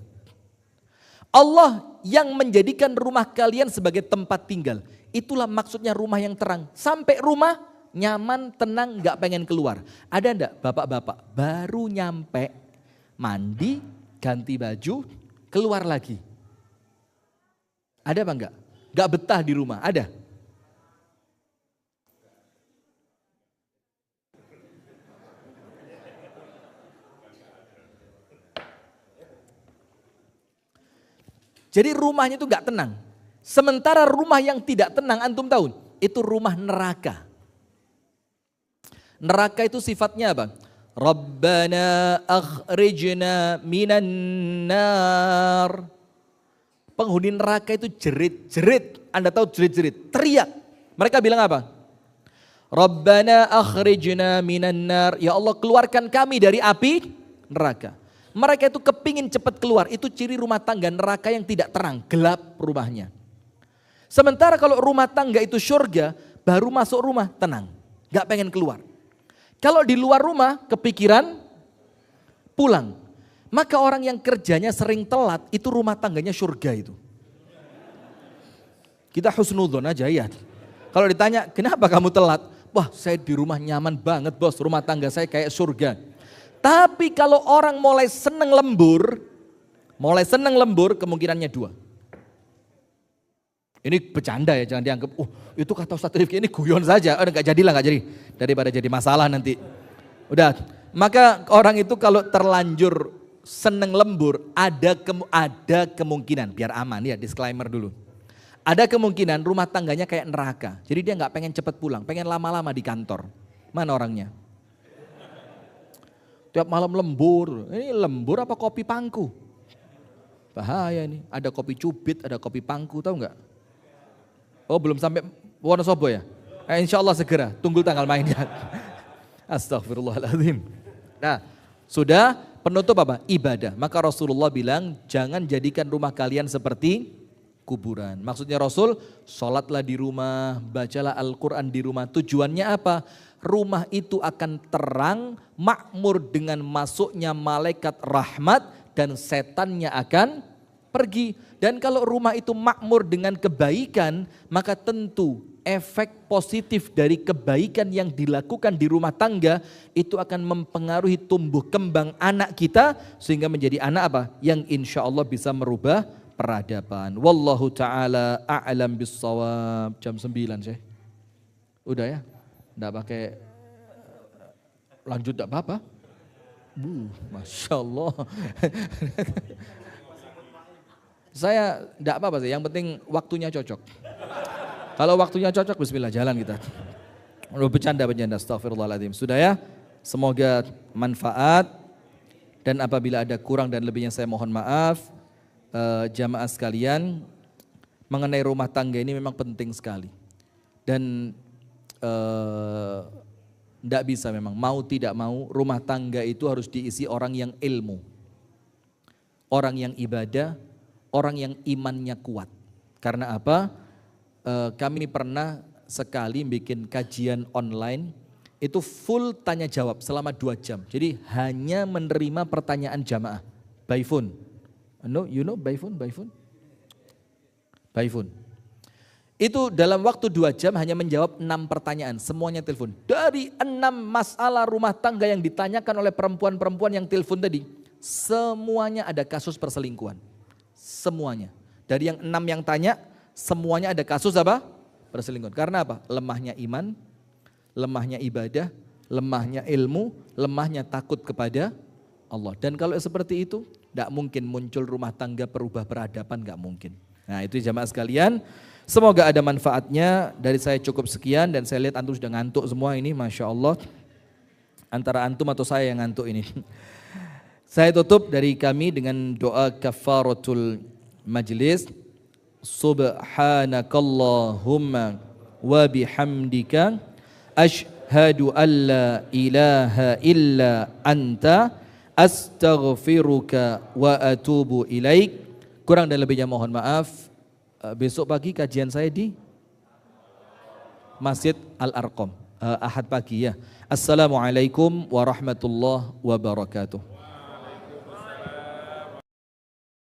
Allah yang menjadikan rumah kalian sebagai tempat tinggal. Itulah maksudnya rumah yang terang. Sampai rumah nyaman, tenang, gak pengen keluar. Ada enggak bapak-bapak baru nyampe, mandi, ganti baju, keluar lagi? Ada apa enggak? Gak betah di rumah, ada? Jadi rumahnya itu gak tenang. Sementara rumah yang tidak tenang, antum tahu, itu rumah neraka. Neraka itu sifatnya apa? Rabbana akhrijna minan nar. Penghuni neraka itu jerit-jerit. Anda tahu jerit-jerit, teriak. Mereka bilang apa? Rabbana akhrijna minan nar. Ya Allah, keluarkan kami dari api neraka. Mereka itu kepingin cepat keluar. Itu ciri rumah tangga neraka yang tidak terang, gelap rumahnya. Sementara kalau rumah tangga itu surga, baru masuk rumah tenang, gak pengen keluar. Kalau di luar rumah kepikiran pulang. Maka orang yang kerjanya sering telat itu rumah tangganya surga itu. Kita husnudzon aja ya. Kalau ditanya kenapa kamu telat? Wah, saya di rumah nyaman banget bos, rumah tangga saya kayak surga. Tapi kalau orang mulai seneng lembur kemungkinannya dua. Ini bercanda ya, jangan dianggap, itu kata Ustadz Rifki ini guyon saja. Enggak jadi. Daripada jadi masalah nanti. Udah, maka orang itu kalau terlanjur seneng lembur, ada kemungkinan, biar aman ya, disclaimer dulu. Ada kemungkinan rumah tangganya kayak neraka. Jadi dia gak pengen cepat pulang, pengen lama-lama di kantor. Mana orangnya? Tiap malam lembur, ini lembur apa kopi pangku? Bahaya ini, ada kopi cubit, ada kopi pangku, tahu nggak? Oh belum sampai Wonosobo ya? Insya Allah segera, tunggu tanggal mainnya. Astagfirullahaladzim. Nah sudah penutup apa? Ibadah. Maka Rasulullah bilang jangan jadikan rumah kalian seperti kuburan. Maksudnya Rasul, sholatlah di rumah, bacalah Al-Quran di rumah. Tujuannya apa? Rumah itu akan terang, makmur dengan masuknya malaikat rahmat dan setannya akan pergi. Dan kalau rumah itu makmur dengan kebaikan, maka tentu efek positif dari kebaikan yang dilakukan di rumah tangga itu akan mempengaruhi tumbuh kembang anak kita sehingga menjadi anak apa? Yang insya Allah bisa merubah peradaban. Wallahu ta'ala a'lam bissawab. Jam 9 sih. Udah ya? Nggak pakai lanjut nggak apa-apa. Masya Allah. Saya enggak apa-apa sih, yang penting waktunya cocok. Kalau waktunya cocok, bismillah jalan kita. Udah bercanda, astagfirullahaladzim. Sudah ya, semoga manfaat. Dan apabila ada kurang dan lebihnya saya mohon maaf. Jamaah sekalian, mengenai rumah tangga ini memang penting sekali. Dan enggak bisa memang, mau tidak mau, rumah tangga itu harus diisi orang yang ilmu. Orang yang ibadah, orang yang imannya kuat. Karena apa? Kami ini pernah sekali bikin kajian online, itu full tanya jawab selama 2 jam. Jadi hanya menerima pertanyaan jamaah by phone. No, you know by phone? By phone. Itu dalam waktu 2 jam hanya menjawab 6 pertanyaan, semuanya telepon. Dari 6 masalah rumah tangga yang ditanyakan oleh perempuan-perempuan yang telepon tadi, semuanya ada kasus perselingkuhan. Semuanya. Dari yang 6 yang tanya, semuanya ada kasus apa? Perselingkuhan. Karena apa? Lemahnya iman, lemahnya ibadah, lemahnya ilmu, lemahnya takut kepada Allah. Dan kalau seperti itu, tidak mungkin muncul rumah tangga perubah peradaban, tidak mungkin. Nah itu jamaah sekalian, semoga ada manfaatnya. Dari saya cukup sekian dan saya lihat antum sudah ngantuk semua ini, Masya Allah. Antara antum atau saya yang ngantuk ini. Saya tutup dari kami dengan doa kafaratul majlis. Subhanakallahumma wa bihamdika asyhadu an la ilaha illa anta astaghfiruka wa atubu ilaik. Kurang dan lebihnya mohon maaf. Besok pagi kajian saya di Masjid Al-Arqam, Ahad pagi ya. Assalamualaikum warahmatullahi wabarakatuh.